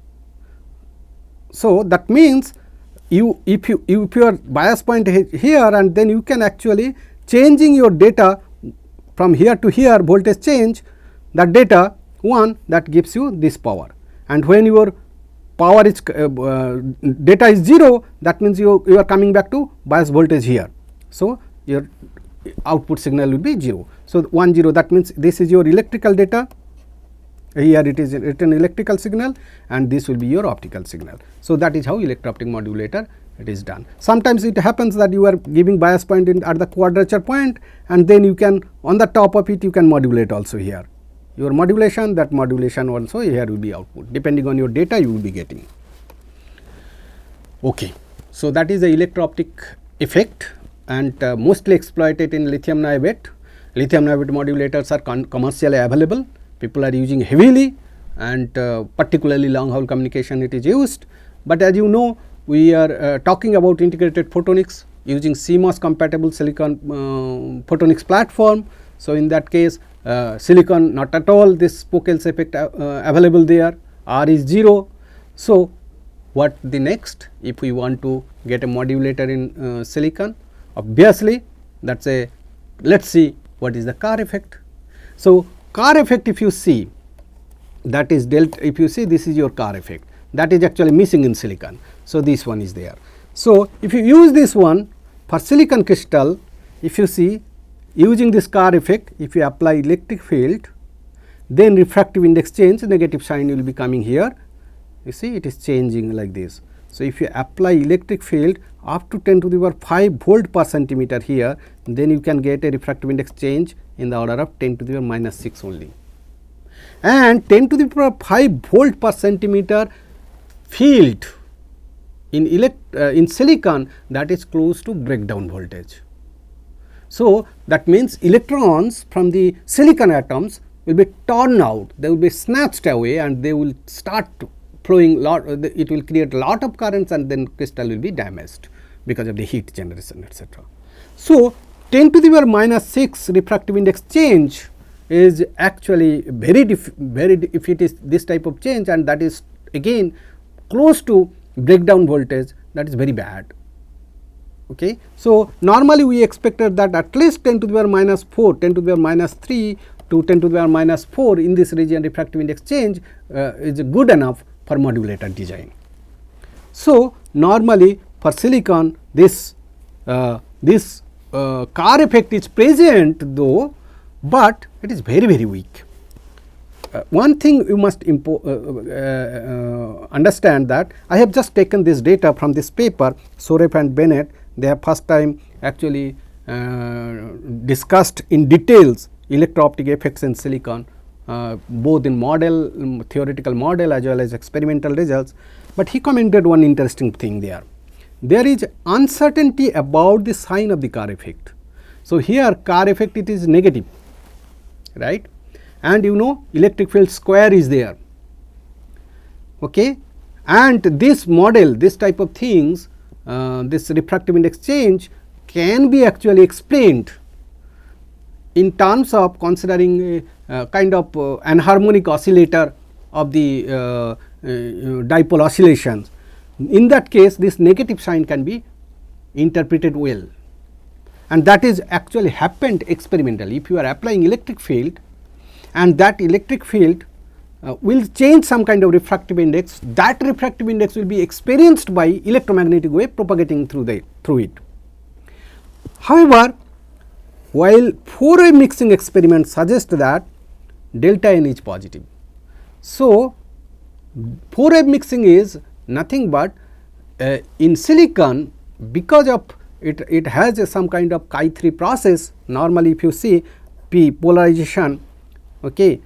So, that means if your bias point here, and then you can actually changing your data from here to here, voltage change, that data 1, that gives you this power, and when your power is data is 0, that means you are coming back to bias voltage here. So, your output signal will be 0. So, 1 0, that means this is your electrical data, here it is written electrical signal, and this will be your optical signal. So, that is how electro-optic modulator it is done. Sometimes it happens that you are giving bias point at the quadrature point, and then you can on the top of it you can modulate also here. Your modulation, that modulation also here will be output, depending on your data you will be getting. Okay. So, that is the electro-optic effect, and mostly exploited in lithium niobate. Lithium niobate modulators are commercially available, people are using heavily, and particularly long haul communication it is used. But as you know, we are talking about integrated photonics using CMOS compatible silicon photonics platform. So, in that case silicon not at all this Pockels effect available there, R is 0. So, what the next, if we want to get a modulator in silicon, obviously that is a, let us see what is the Kerr effect. So, Kerr effect, if you see, that is delta, if you see this is your Kerr effect, that is actually missing in silicon. So, this one is there. So, if you use this one for silicon crystal, if you see using this Kerr effect, if you apply electric field, then refractive index change, negative sign will be coming here, you see it is changing like this. So, if you apply electric field up to 10 to the power 5 volt per centimeter here, then you can get a refractive index change in the order of 10 to the power minus 6 only, and 10 to the power 5 volt per centimeter field in silicon, that is close to breakdown voltage. So, that means electrons from the silicon atoms will be torn out, they will be snatched away, and they will start flowing lot, it will create lot of currents, and then crystal will be damaged because of the heat generation, etc. So, 10 to the power minus 6 refractive index change is actually very if it is this type of change, and that is again close to breakdown voltage, that is very bad. Okay. So, normally we expected that at least 10 to the power minus 4, 10 to the power minus 3 to 10 to the power minus 4 in this region refractive index change is good enough for modulator design. So, normally for silicon this Carr effect is present though, but it is very very weak. One thing you must understand that I have just taken this data from this paper, Soref and Bennett. They have first time actually discussed in details electro-optic effects in silicon, both in model, theoretical model as well as experimental results. But he commented one interesting thing there. There is uncertainty about the sign of the Carr effect. So, here Carr effect it is negative, right, and you know electric field square is there, okay. And this model, this type of things, this refractive index change can be actually explained in terms of considering a kind of anharmonic oscillator of the dipole oscillations. In that case, this negative sign can be interpreted well, and that is actually happened experimentally. If you are applying electric field and that electric field will change some kind of refractive index, that refractive index will be experienced by electromagnetic wave propagating through it. However, while 4-wave mixing experiment suggests that delta n is positive. So, 4-wave mixing is nothing but in silicon, because of it has some kind of chi3 process. Normally if you see P polarization, okay,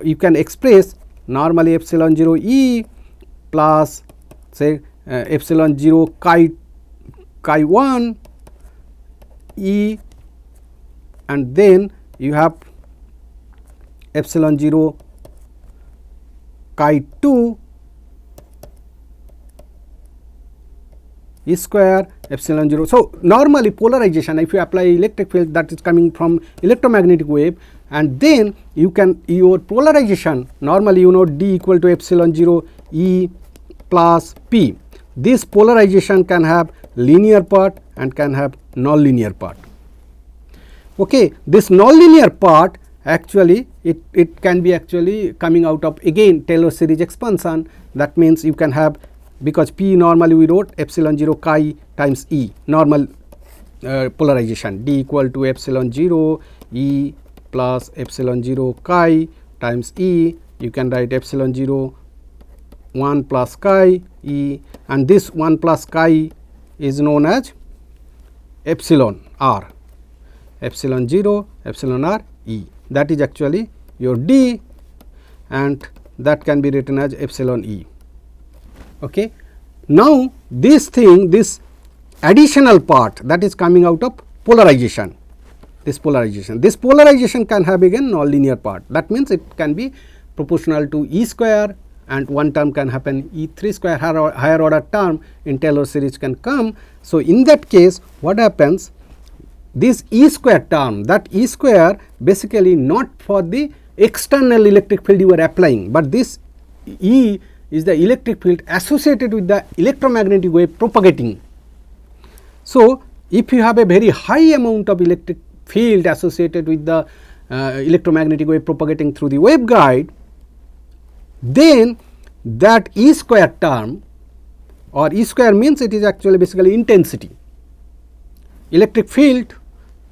you can express normally epsilon 0 E plus say epsilon 0 chi 1 E, and then you have epsilon 0 chi 2 E square epsilon 0. So, normally polarization, if you apply electric field that is coming from electromagnetic wave, and then you can your polarization normally you know D equal to epsilon 0 E plus P. This polarization can have linear part and can have nonlinear part. Okay. This nonlinear part actually it can be actually coming out of again Taylor series expansion. That means you can have, because P normally we wrote epsilon 0 chi times E normal polarization, D equal to epsilon 0 E plus epsilon 0 chi times E, you can write epsilon 0 1 plus chi E, and this 1 plus chi is known as epsilon r, epsilon 0 epsilon r E, that is actually your D, and that can be written as epsilon E. Okay. Now, this thing, this additional part that is coming out of polarization, this polarization can have again nonlinear part. That means it can be proportional to E square, and one term can happen E3 square, higher order term in Taylor series can come. So, in that case what happens, this E square term, that E square basically not for the external electric field you are applying, but this E is the electric field associated with the electromagnetic wave propagating. So, if you have a very high amount of electric field associated with the electromagnetic wave propagating through the waveguide, then that E square term, or E square means it is actually basically intensity, electric field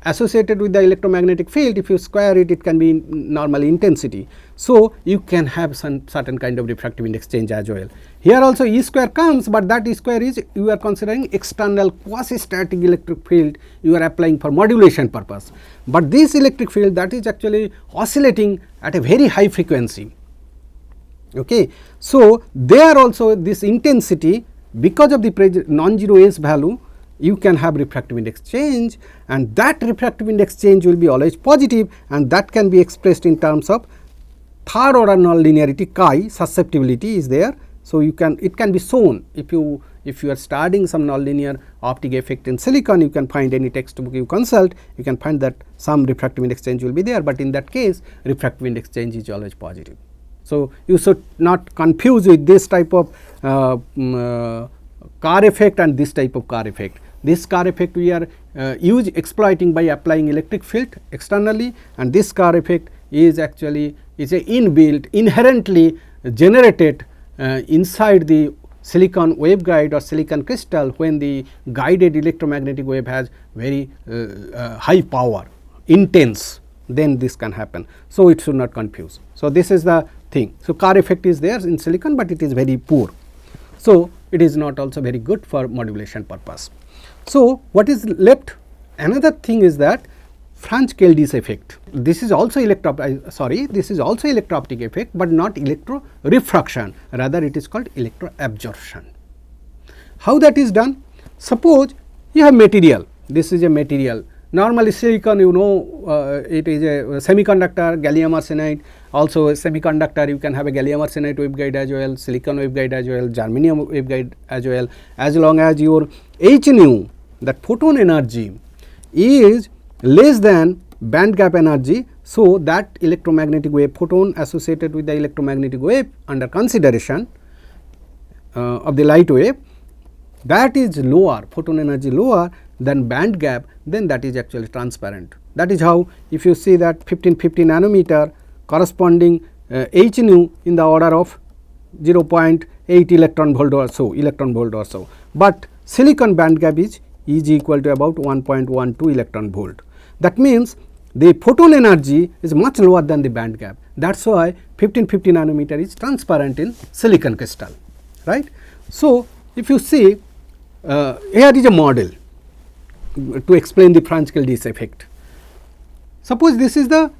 associated with the electromagnetic field, if you square it, it can be normally intensity. So, you can have some certain kind of refractive index change as well. Here also E square comes, but that E square is you are considering external quasi static electric field you are applying for modulation purpose, but this electric field that is actually oscillating at a very high frequency. Okay. So, there also this intensity, because of the non-zero S value, you can have refractive index change, and that refractive index change will be always positive, and that can be expressed in terms of third order nonlinearity chi, susceptibility is there. So, you can, it can be shown if you are studying some nonlinear optic effect in silicon, you can find any textbook you consult, you can find that some refractive index change will be there, but in that case refractive index change is always positive. So, you should not confuse with this type of Kerr effect and this type of Kerr effect. This Kerr effect we are exploiting by applying electric field externally, and this Kerr effect is actually is a inbuilt inherently generated inside the silicon waveguide or silicon crystal when the guided electromagnetic wave has very high power, intense, then this can happen. So, it should not confuse. So, this is the thing. So, Kerr effect is there in silicon, but it is very poor. So, it is not also very good for modulation purpose. So, what is left? Another thing is that French-Keldy's effect. This is also this is also electro-optic effect, but not electro-refraction, rather it is called electro-absorption. How that is done? Suppose you have material, this is a material. Normally silicon, you know, it is a semiconductor, gallium arsenide, also a semiconductor, you can have a gallium arsenide waveguide as well, silicon waveguide as well, germanium waveguide as well, as long as your h nu, that photon energy is less than band gap energy. So, that electromagnetic wave photon associated with the electromagnetic wave under consideration of the light wave, that is lower, photon energy lower than band gap, then that is actually transparent. That is how, if you see that 1550 nanometer corresponding h nu in the order of 0.8 electron volt or so, but silicon band gap is equal to about 1.12 electron volt. That means the photon energy is much lower than the band gap. That is why 1550 nanometer is transparent in silicon crystal, right. So, if you see here is a model to explain the French-Keldy's effect. Suppose this is the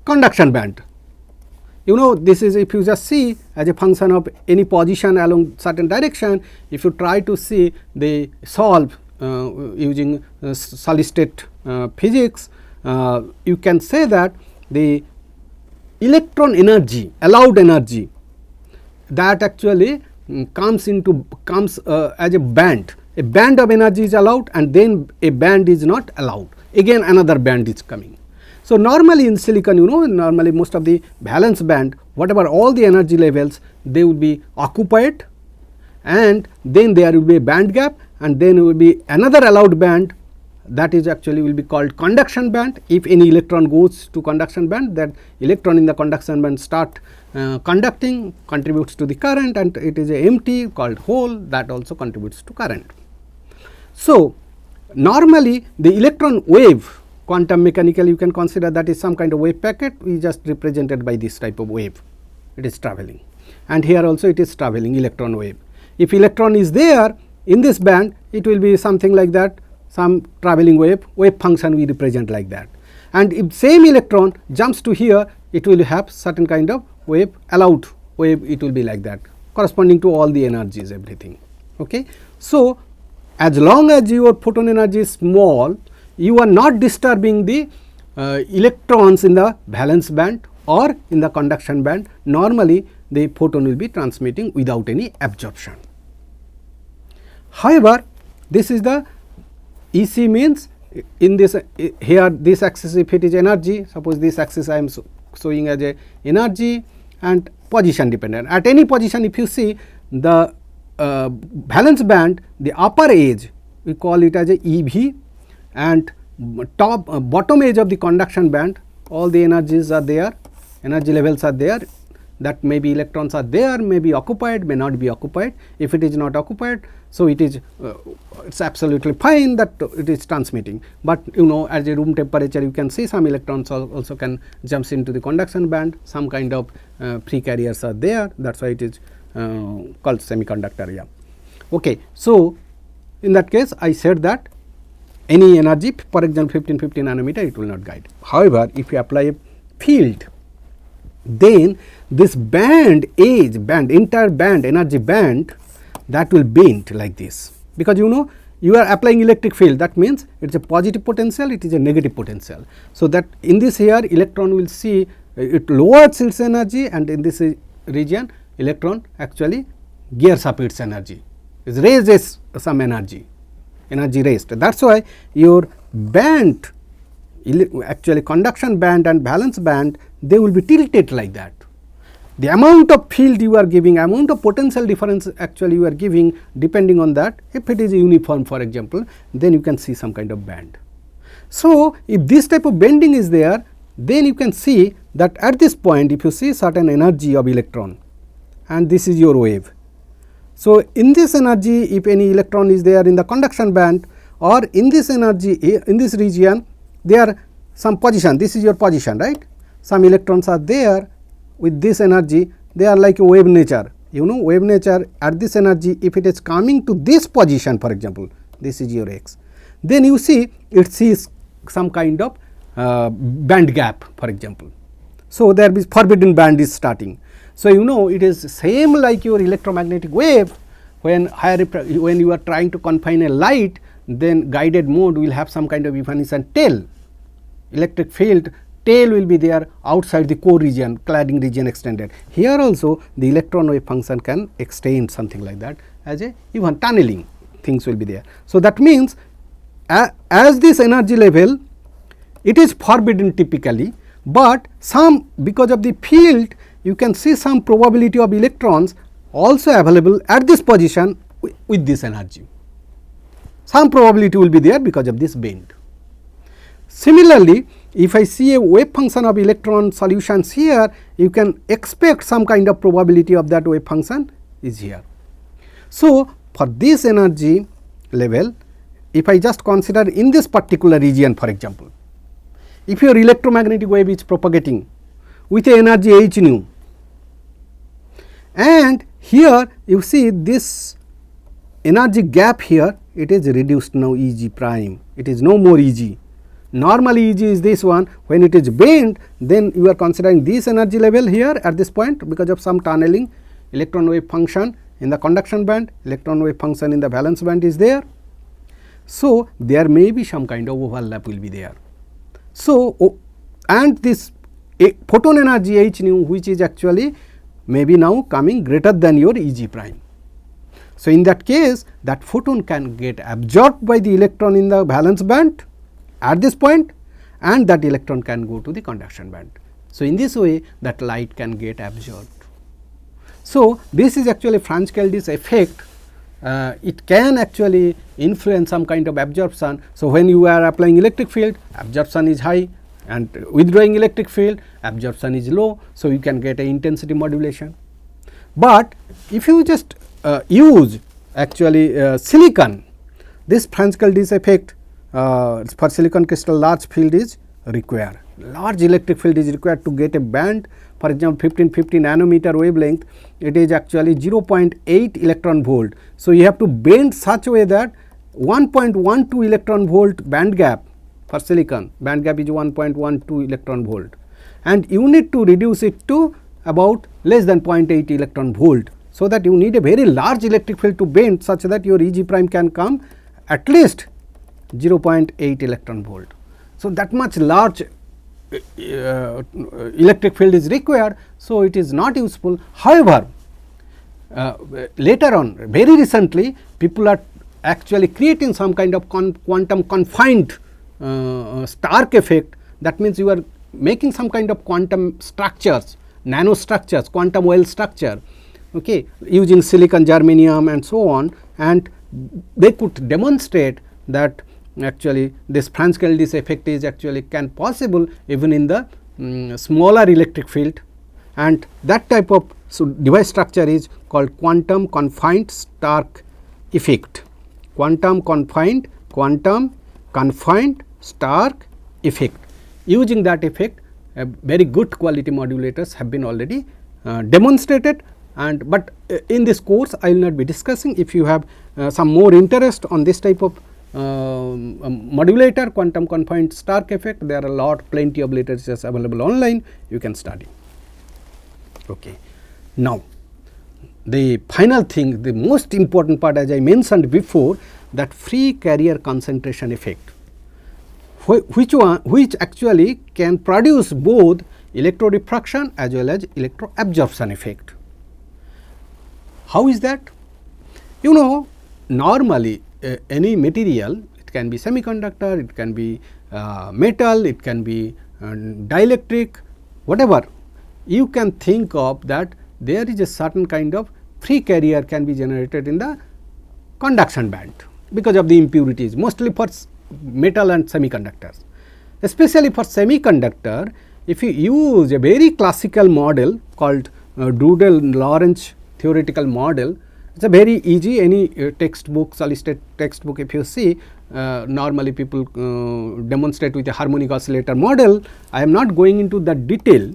conduction band. You know, this is, if you just see as a function of any position along certain direction, if you try to see the solve using solid state physics, you can say that the electron energy, allowed energy, that actually comes as a band. A band of energy is allowed and then a band is not allowed, again another band is coming. So, normally in silicon, you know, normally most of the valence band, whatever all the energy levels, they will be occupied, and then there will be a band gap, and then will be another allowed band, that is actually will be called conduction band. If any electron goes to conduction band, that electron in the conduction band start conducting, contributes to the current, and it is a empty called hole, that also contributes to current. So, normally the electron wave, quantum mechanical, you can consider that is some kind of wave packet, is just represented by this type of wave, it is travelling, and here also it is travelling electron wave. If electron is there in this band, it will be something like that, some travelling wave function we represent like that, and if same electron jumps to here, it will have certain kind of wave, allowed wave, it will be like that, corresponding to all the energies, everything. Okay. So, as long as your photon energy is small, you are not disturbing the electrons in the valence band or in the conduction band, normally the photon will be transmitting without any absorption. However, this is the EC means in this here this axis, if it is energy, suppose this axis I am showing as a energy and position dependent. At any position, if you see the valence band, the upper edge we call it as a EV, and bottom edge of the conduction band, all the energies are there, energy levels are there, that maybe electrons are there, may be occupied, may not be occupied. If it is not occupied, so it is it's absolutely fine that it is transmitting, but you know, at a room temperature you can see some electrons also can jumps into the conduction band, some kind of free carriers are there, that is why it is called semiconductor. Yeah. Okay. So, in that case I said that any energy, for example 1550 nanometer, it will not guide. However, if you apply a field, then this band edge, entire band, energy band, that will bend like this, because you know you are applying electric field, that means it is a positive potential, it is a negative potential. So, that in this here electron will see it lowers its energy, and in this region electron actually gears up its energy, it raises some energy raised. That is why your band, actually conduction band and valence band, they will be tilted like that. the amount of field you are giving, amount of potential difference actually you are giving, depending on that, if it is uniform for example, then you can see some kind of band. So, if this type of bending is there, then you can see that at this point if you see certain energy of electron and this is your wave. So, in this energy if any electron is there in the conduction band or in this energy in this region, there some position, this is your position, right. Some electrons are there with this energy, they are like a wave nature, you know, wave nature at this energy if it is coming to this position for example, this is your x, then you see it sees some kind of band gap for example. So, there is forbidden band is starting. So, you know it is same like your electromagnetic wave when you are trying to confine a light, then guided mode will have some kind of evanescent tail, electric field tail will be there outside the core region, cladding region extended. Here also the electron wave function can extend something like that as a even tunneling things will be there. So, that means as this energy level it is forbidden typically, but some because of the field you can see some probability of electrons also available at this position with this energy. Some probability will be there because of this bend. Similarly, if I see a wave function of electron solutions here, you can expect some kind of probability of that wave function is here. So, for this energy level, if I just consider in this particular region for example, if your electromagnetic wave is propagating with a energy h nu, and here you see this energy gap here, it is reduced now E g prime, it is no more E g. Normally E g is this one, when it is bent then you are considering this energy level here at this point because of some tunneling, electron wave function in the conduction band, electron wave function in the valence band is there. So, there may be some kind of overlap will be there. So, and this photon energy h nu which is actually maybe now coming greater than your E g prime. So, in that case that photon can get absorbed by the electron in the valence band at this point and that electron can go to the conduction band. So, in this way that light can get absorbed. So, this is actually Franz-Keldy's effect, it can actually influence some kind of absorption. So, when you are applying electric field, absorption is high and withdrawing electric field, absorption is low. So, you can get a intensity modulation. But if you just use actually silicon, this Franz-Keldy's effect for silicon crystal large field is required, large electric field is required to get a band. For example, 1550 nanometer wavelength, it is actually 0.8 electron volt. So, you have to bend such a way that 1.12 electron volt band gap for silicon, band gap is 1.12 electron volt, and you need to reduce it to about less than 0.8 electron volt. So, that you need a very large electric field to bend such that your E g prime can come at least 0.8 electron volt. So, that much large electric field is required. So, it is not useful. However, later on very recently people are actually creating some kind of quantum confined Stark effect. That means you are making some kind of quantum structures, nanostructures, quantum well structure, okay, using silicon, germanium and so on, and they could demonstrate that actually this Franz-Keldy's effect is actually can possible even in the smaller electric field, and that type of device structure is called quantum confined Stark effect. Quantum confined Stark effect. Using that effect, very good quality modulators have been already demonstrated, and but in this course I will not be discussing. If you have some more interest on this type of modulator, quantum confined Stark effect, there are plenty of literatures available online, you can study. Okay. Now, the final thing, the most important part, as I mentioned before, that free carrier concentration effect, which actually can produce both electro-refraction as well as electro-absorption effect. How is that? You know, normally any material, it can be semiconductor, it can be metal, it can be dielectric, whatever. you can think of that there is a certain kind of free carrier can be generated in the conduction band because of the impurities, mostly for metal and semiconductors. Especially for semiconductor, if you use a very classical model called Drude-Lorentz theoretical model, it is a very easy, any textbook, solicited textbook if you see, normally people demonstrate with a harmonic oscillator model. I am not going into the detail,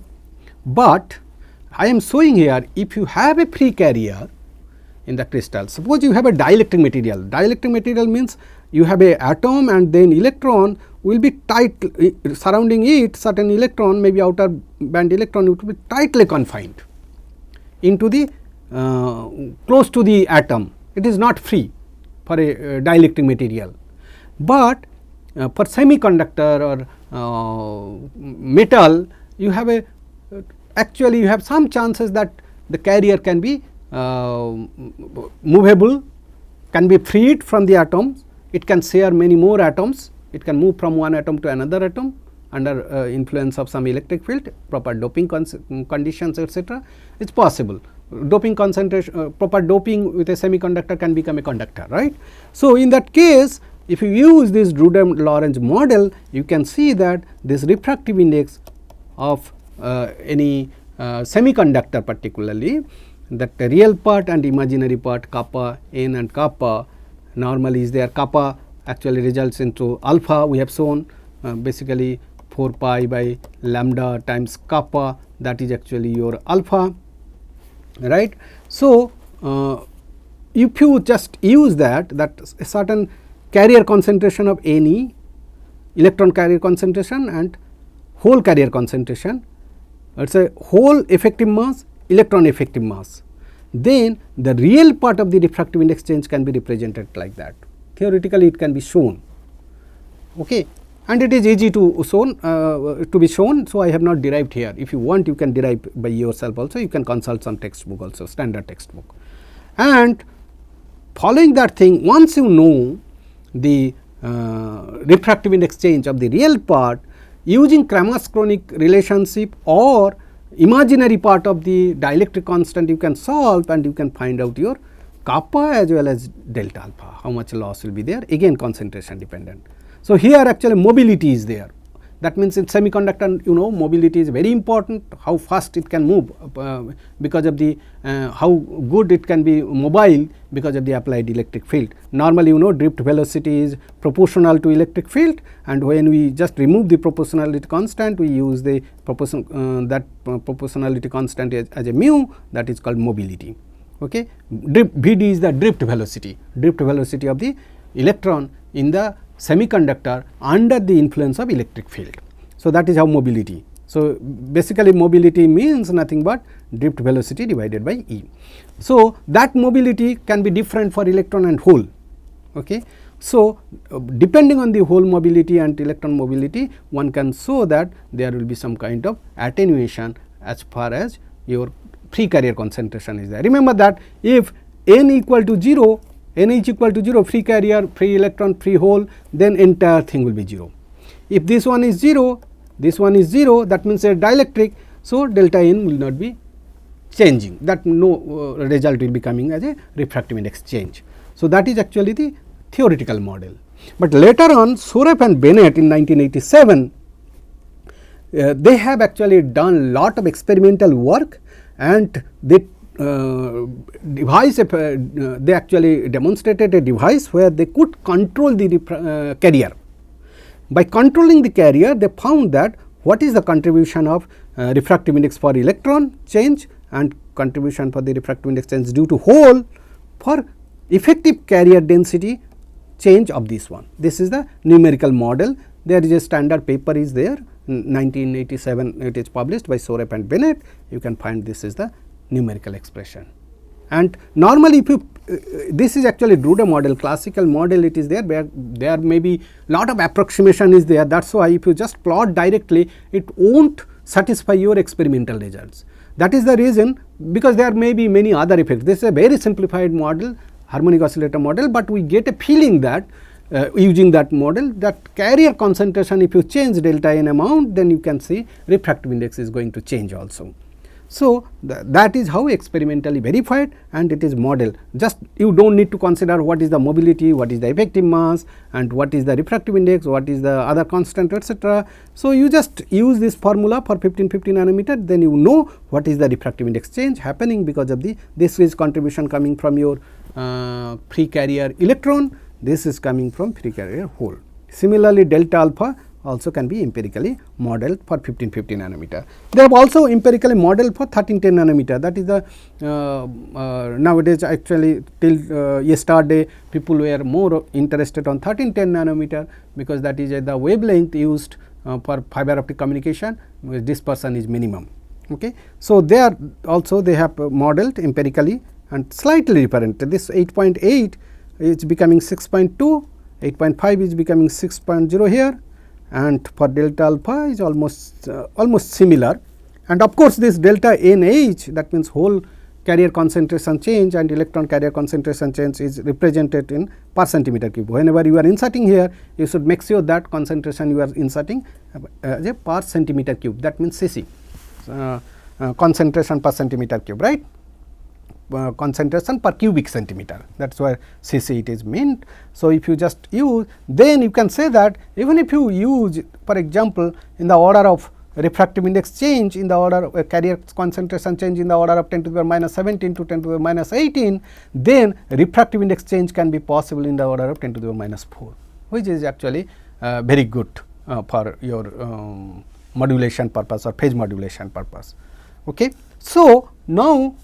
but I am showing here if you have a free carrier in the crystal. Suppose you have a dielectric material. Dielectric material means you have a atom and then electron will be tight surrounding it, certain electron, maybe outer band electron, it will be tightly confined into the close to the atom. It is not free for a dielectric material, but for semiconductor or metal, you have a actually you have some chances that the carrier can be movable, can be freed from the atoms, it can share many more atoms, it can move from one atom to another atom under influence of some electric field, proper doping conditions, etc. It is possible. Doping concentration, proper doping with a semiconductor can become a conductor, right. So, in that case, if you use this Drude-Lorentz model, you can see that this refractive index of any semiconductor particularly, that the real part and imaginary part kappa n and kappa normally is there. Kappa actually results into alpha, we have shown basically 4 pi by lambda times kappa, that is actually your alpha, right. So, if you just use that a certain carrier concentration of Ne, electron carrier concentration and hole carrier concentration, it is a hole effective mass, electron effective mass, then the real part of the refractive index change can be represented like that. Theoretically it can be shown, okay, and it is easy to shown to be shown. So, I have not derived here. If you want, you can derive by yourself also, you can consult some textbook also, standard textbook. And following that thing, once you know the refractive index change of the real part, using Kramers-Kronig relationship or imaginary part of the dielectric constant, you can solve and you can find out your kappa as well as delta alpha, how much loss will be there, again concentration dependent. So, here actually mobility is there, that means in semiconductor, you know, mobility is very important, how fast it can move because of the how good it can be mobile because of the applied electric field. Normally, you know, drift velocity is proportional to electric field, and when we just remove the proportionality constant, we use the proportionality constant as a mu, that is called mobility. Okay. Vd is the drift velocity of the electron in the semiconductor under the influence of electric field. So, that is how mobility. So, basically mobility means nothing but drift velocity divided by E. So, that mobility can be different for electron and hole. Okay. So, depending on the hole mobility and electron mobility, one can show that there will be some kind of attenuation as far as your free carrier concentration is there. Remember that if n equal to 0, n is equal to 0, free carrier, free electron, free hole, then entire thing will be 0. If this one is 0, this one is 0, that means a dielectric. So, delta n will not be changing, that no result will be coming as a refractive index change. So, that is actually the theoretical model. But later on, Soreff and Bennett in 1987, they have actually done lot of experimental work, and they they actually demonstrated a device where they could control the carrier. By controlling the carrier, they found that what is the contribution of refractive index for electron change and contribution for the refractive index change due to hole for effective carrier density change of this one. This is the numerical model. There is a standard paper is there, 1987 it is published by Soreff and Bennett. You can find this is the numerical expression. And normally if you this is actually Drude model, classical model, it is there where there may be lot of approximation is there. That is why if you just plot directly, it won't satisfy your experimental results. That is the reason, because there may be many other effects. This is a very simplified model, harmonic oscillator model, but we get a feeling that using that model, that carrier concentration, if you change delta n amount, then you can see refractive index is going to change also. So, that is how experimentally verified, and it is modeled. Just you do not need to consider what is the mobility, what is the effective mass, and what is the refractive index, what is the other constant, etc. So, you just use this formula for 1550 nanometer, then you know what is the refractive index change happening because of this is contribution coming from your free carrier electron, this is coming from free carrier hole. Similarly, delta alpha also can be empirically modeled for 1550 nanometer. They have also empirically modeled for 1310 nanometer, that is the nowadays actually till yesterday people were more interested on 1310 nanometer, because that is the wavelength used for fiber optic communication, dispersion is minimum. Okay. So, there also they have modeled empirically and slightly different. This 8.8 is becoming 6.2, 8.5 is becoming 6.0 here, and for delta alpha is almost similar. And of course, this delta NH, that means whole carrier concentration change and electron carrier concentration change, is represented in per centimeter cube. Whenever you are inserting here, you should make sure that concentration you are inserting as a per centimeter cube, that means CC, concentration per centimeter cube, right. Concentration per cubic centimeter, that is why CC it is meant. So, if you just use, then you can say that even if you use, for example, in the order of refractive index change, in the order of carrier concentration change in the order of 10 to the power minus 17 to 10 to the minus 18, then refractive index change can be possible in the order of 10 to the minus 4, which is actually very good for your modulation purpose or phase modulation purpose. Okay. So, now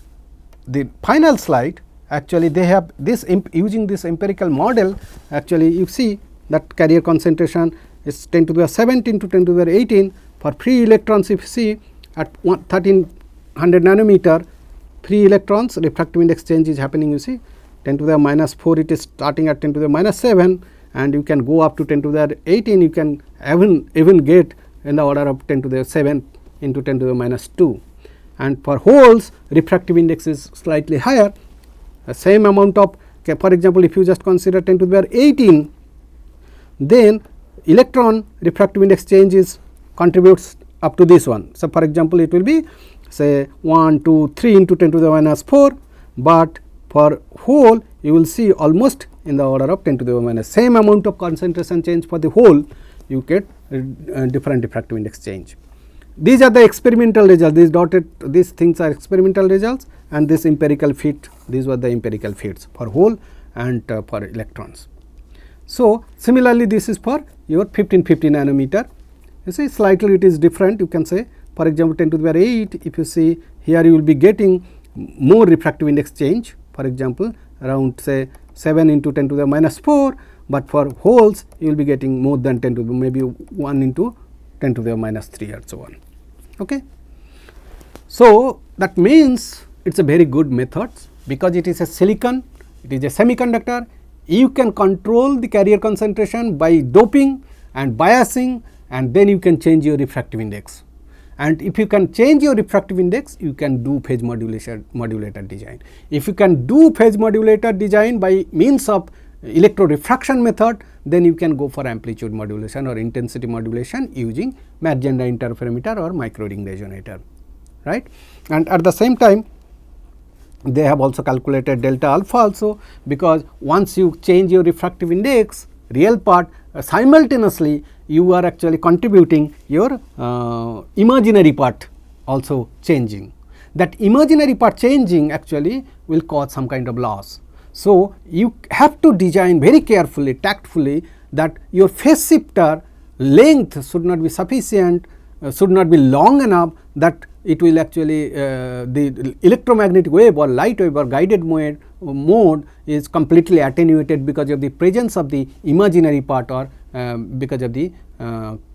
the final slide, actually they have this using this empirical model, actually you see that carrier concentration is 10 to the 17 to 10 to the 18 for free electrons. If you see at 1300 nanometer, free electrons refractive index change is happening, you see 10 to the minus 4, it is starting at 10 to the minus 7, and you can go up to 10 to the 18, you can even get in the order of 10 to the 7 into 10 to the minus 2. And for holes, refractive index is slightly higher, the same amount of, for example, if you just consider 10 to the power 18, then electron refractive index change contributes up to this one. So, for example, it will be say 1, 2, 3 into 10 to the minus 4, but for hole you will see almost in the order of 10 to the minus same amount of concentration change for the hole, you get different refractive index change. These are the experimental results, these things are experimental results, and this empirical fit, these were the empirical fits for hole and for electrons. So, similarly this is for your 1550 nanometer, you see slightly it is different, you can say, for example, 10 to the power 8, if you see here you will be getting more refractive index change, for example, around say 7 into 10 to the minus 4, but for holes you will be getting more than 10 to the maybe 1 into 10 to the minus 3 or so on. Okay. So, that means it is a very good method, because it is a silicon, it is a semiconductor, you can control the carrier concentration by doping and biasing, and then you can change your refractive index. And if you can change your refractive index, you can do phase modulator design. If you can do phase modulator design by means of electro-refraction method, then you can go for amplitude modulation or intensity modulation using magenta interferometer or micro ring resonator, right. And at the same time, they have also calculated delta alpha also, because once you change your refractive index, real part, simultaneously you are actually contributing your imaginary part also changing. That imaginary part changing actually will cause some kind of loss. So, you have to design very carefully, tactfully, that your phase shifter length should not be sufficient, should not be long enough that it will actually the electromagnetic wave or light wave or guided mode is completely attenuated because of the presence of the imaginary part, or because of the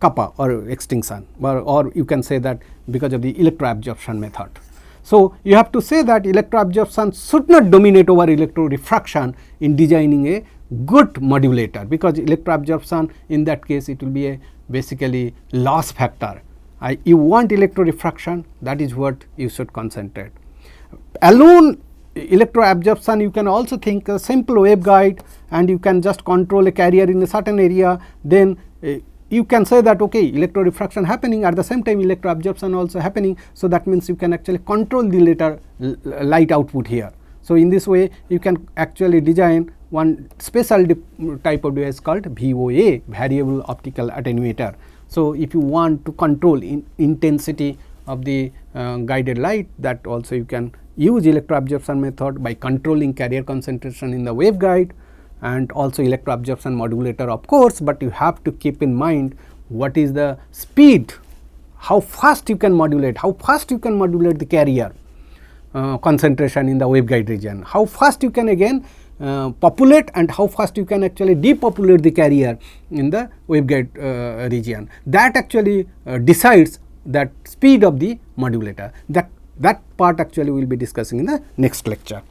kappa or extinction, or you can say that because of the electro-absorption method. So, you have to say that electro-absorption should not dominate over electro-refraction in designing a good modulator, because electro-absorption in that case it will be a basically loss factor. You want electro-refraction, that is what you should concentrate. Alone electro-absorption, you can also think a simple waveguide, and you can just control a carrier in a certain area, then you can say that okay, electro-refraction happening, at the same time electro-absorption also happening. So, that means you can actually control the light output here. So, in this way you can actually design one special type of device called VOA, variable optical attenuator. So, if you want to control intensity of the guided light, that also you can use electro-absorption method by controlling carrier concentration in the waveguide, and also electro-absorption modulator of course, but you have to keep in mind what is the speed, how fast you can modulate, the carrier concentration in the waveguide region, how fast you can again populate, and how fast you can actually depopulate the carrier in the waveguide region. That actually decides that speed of the modulator. That part actually we will be discussing in the next lecture.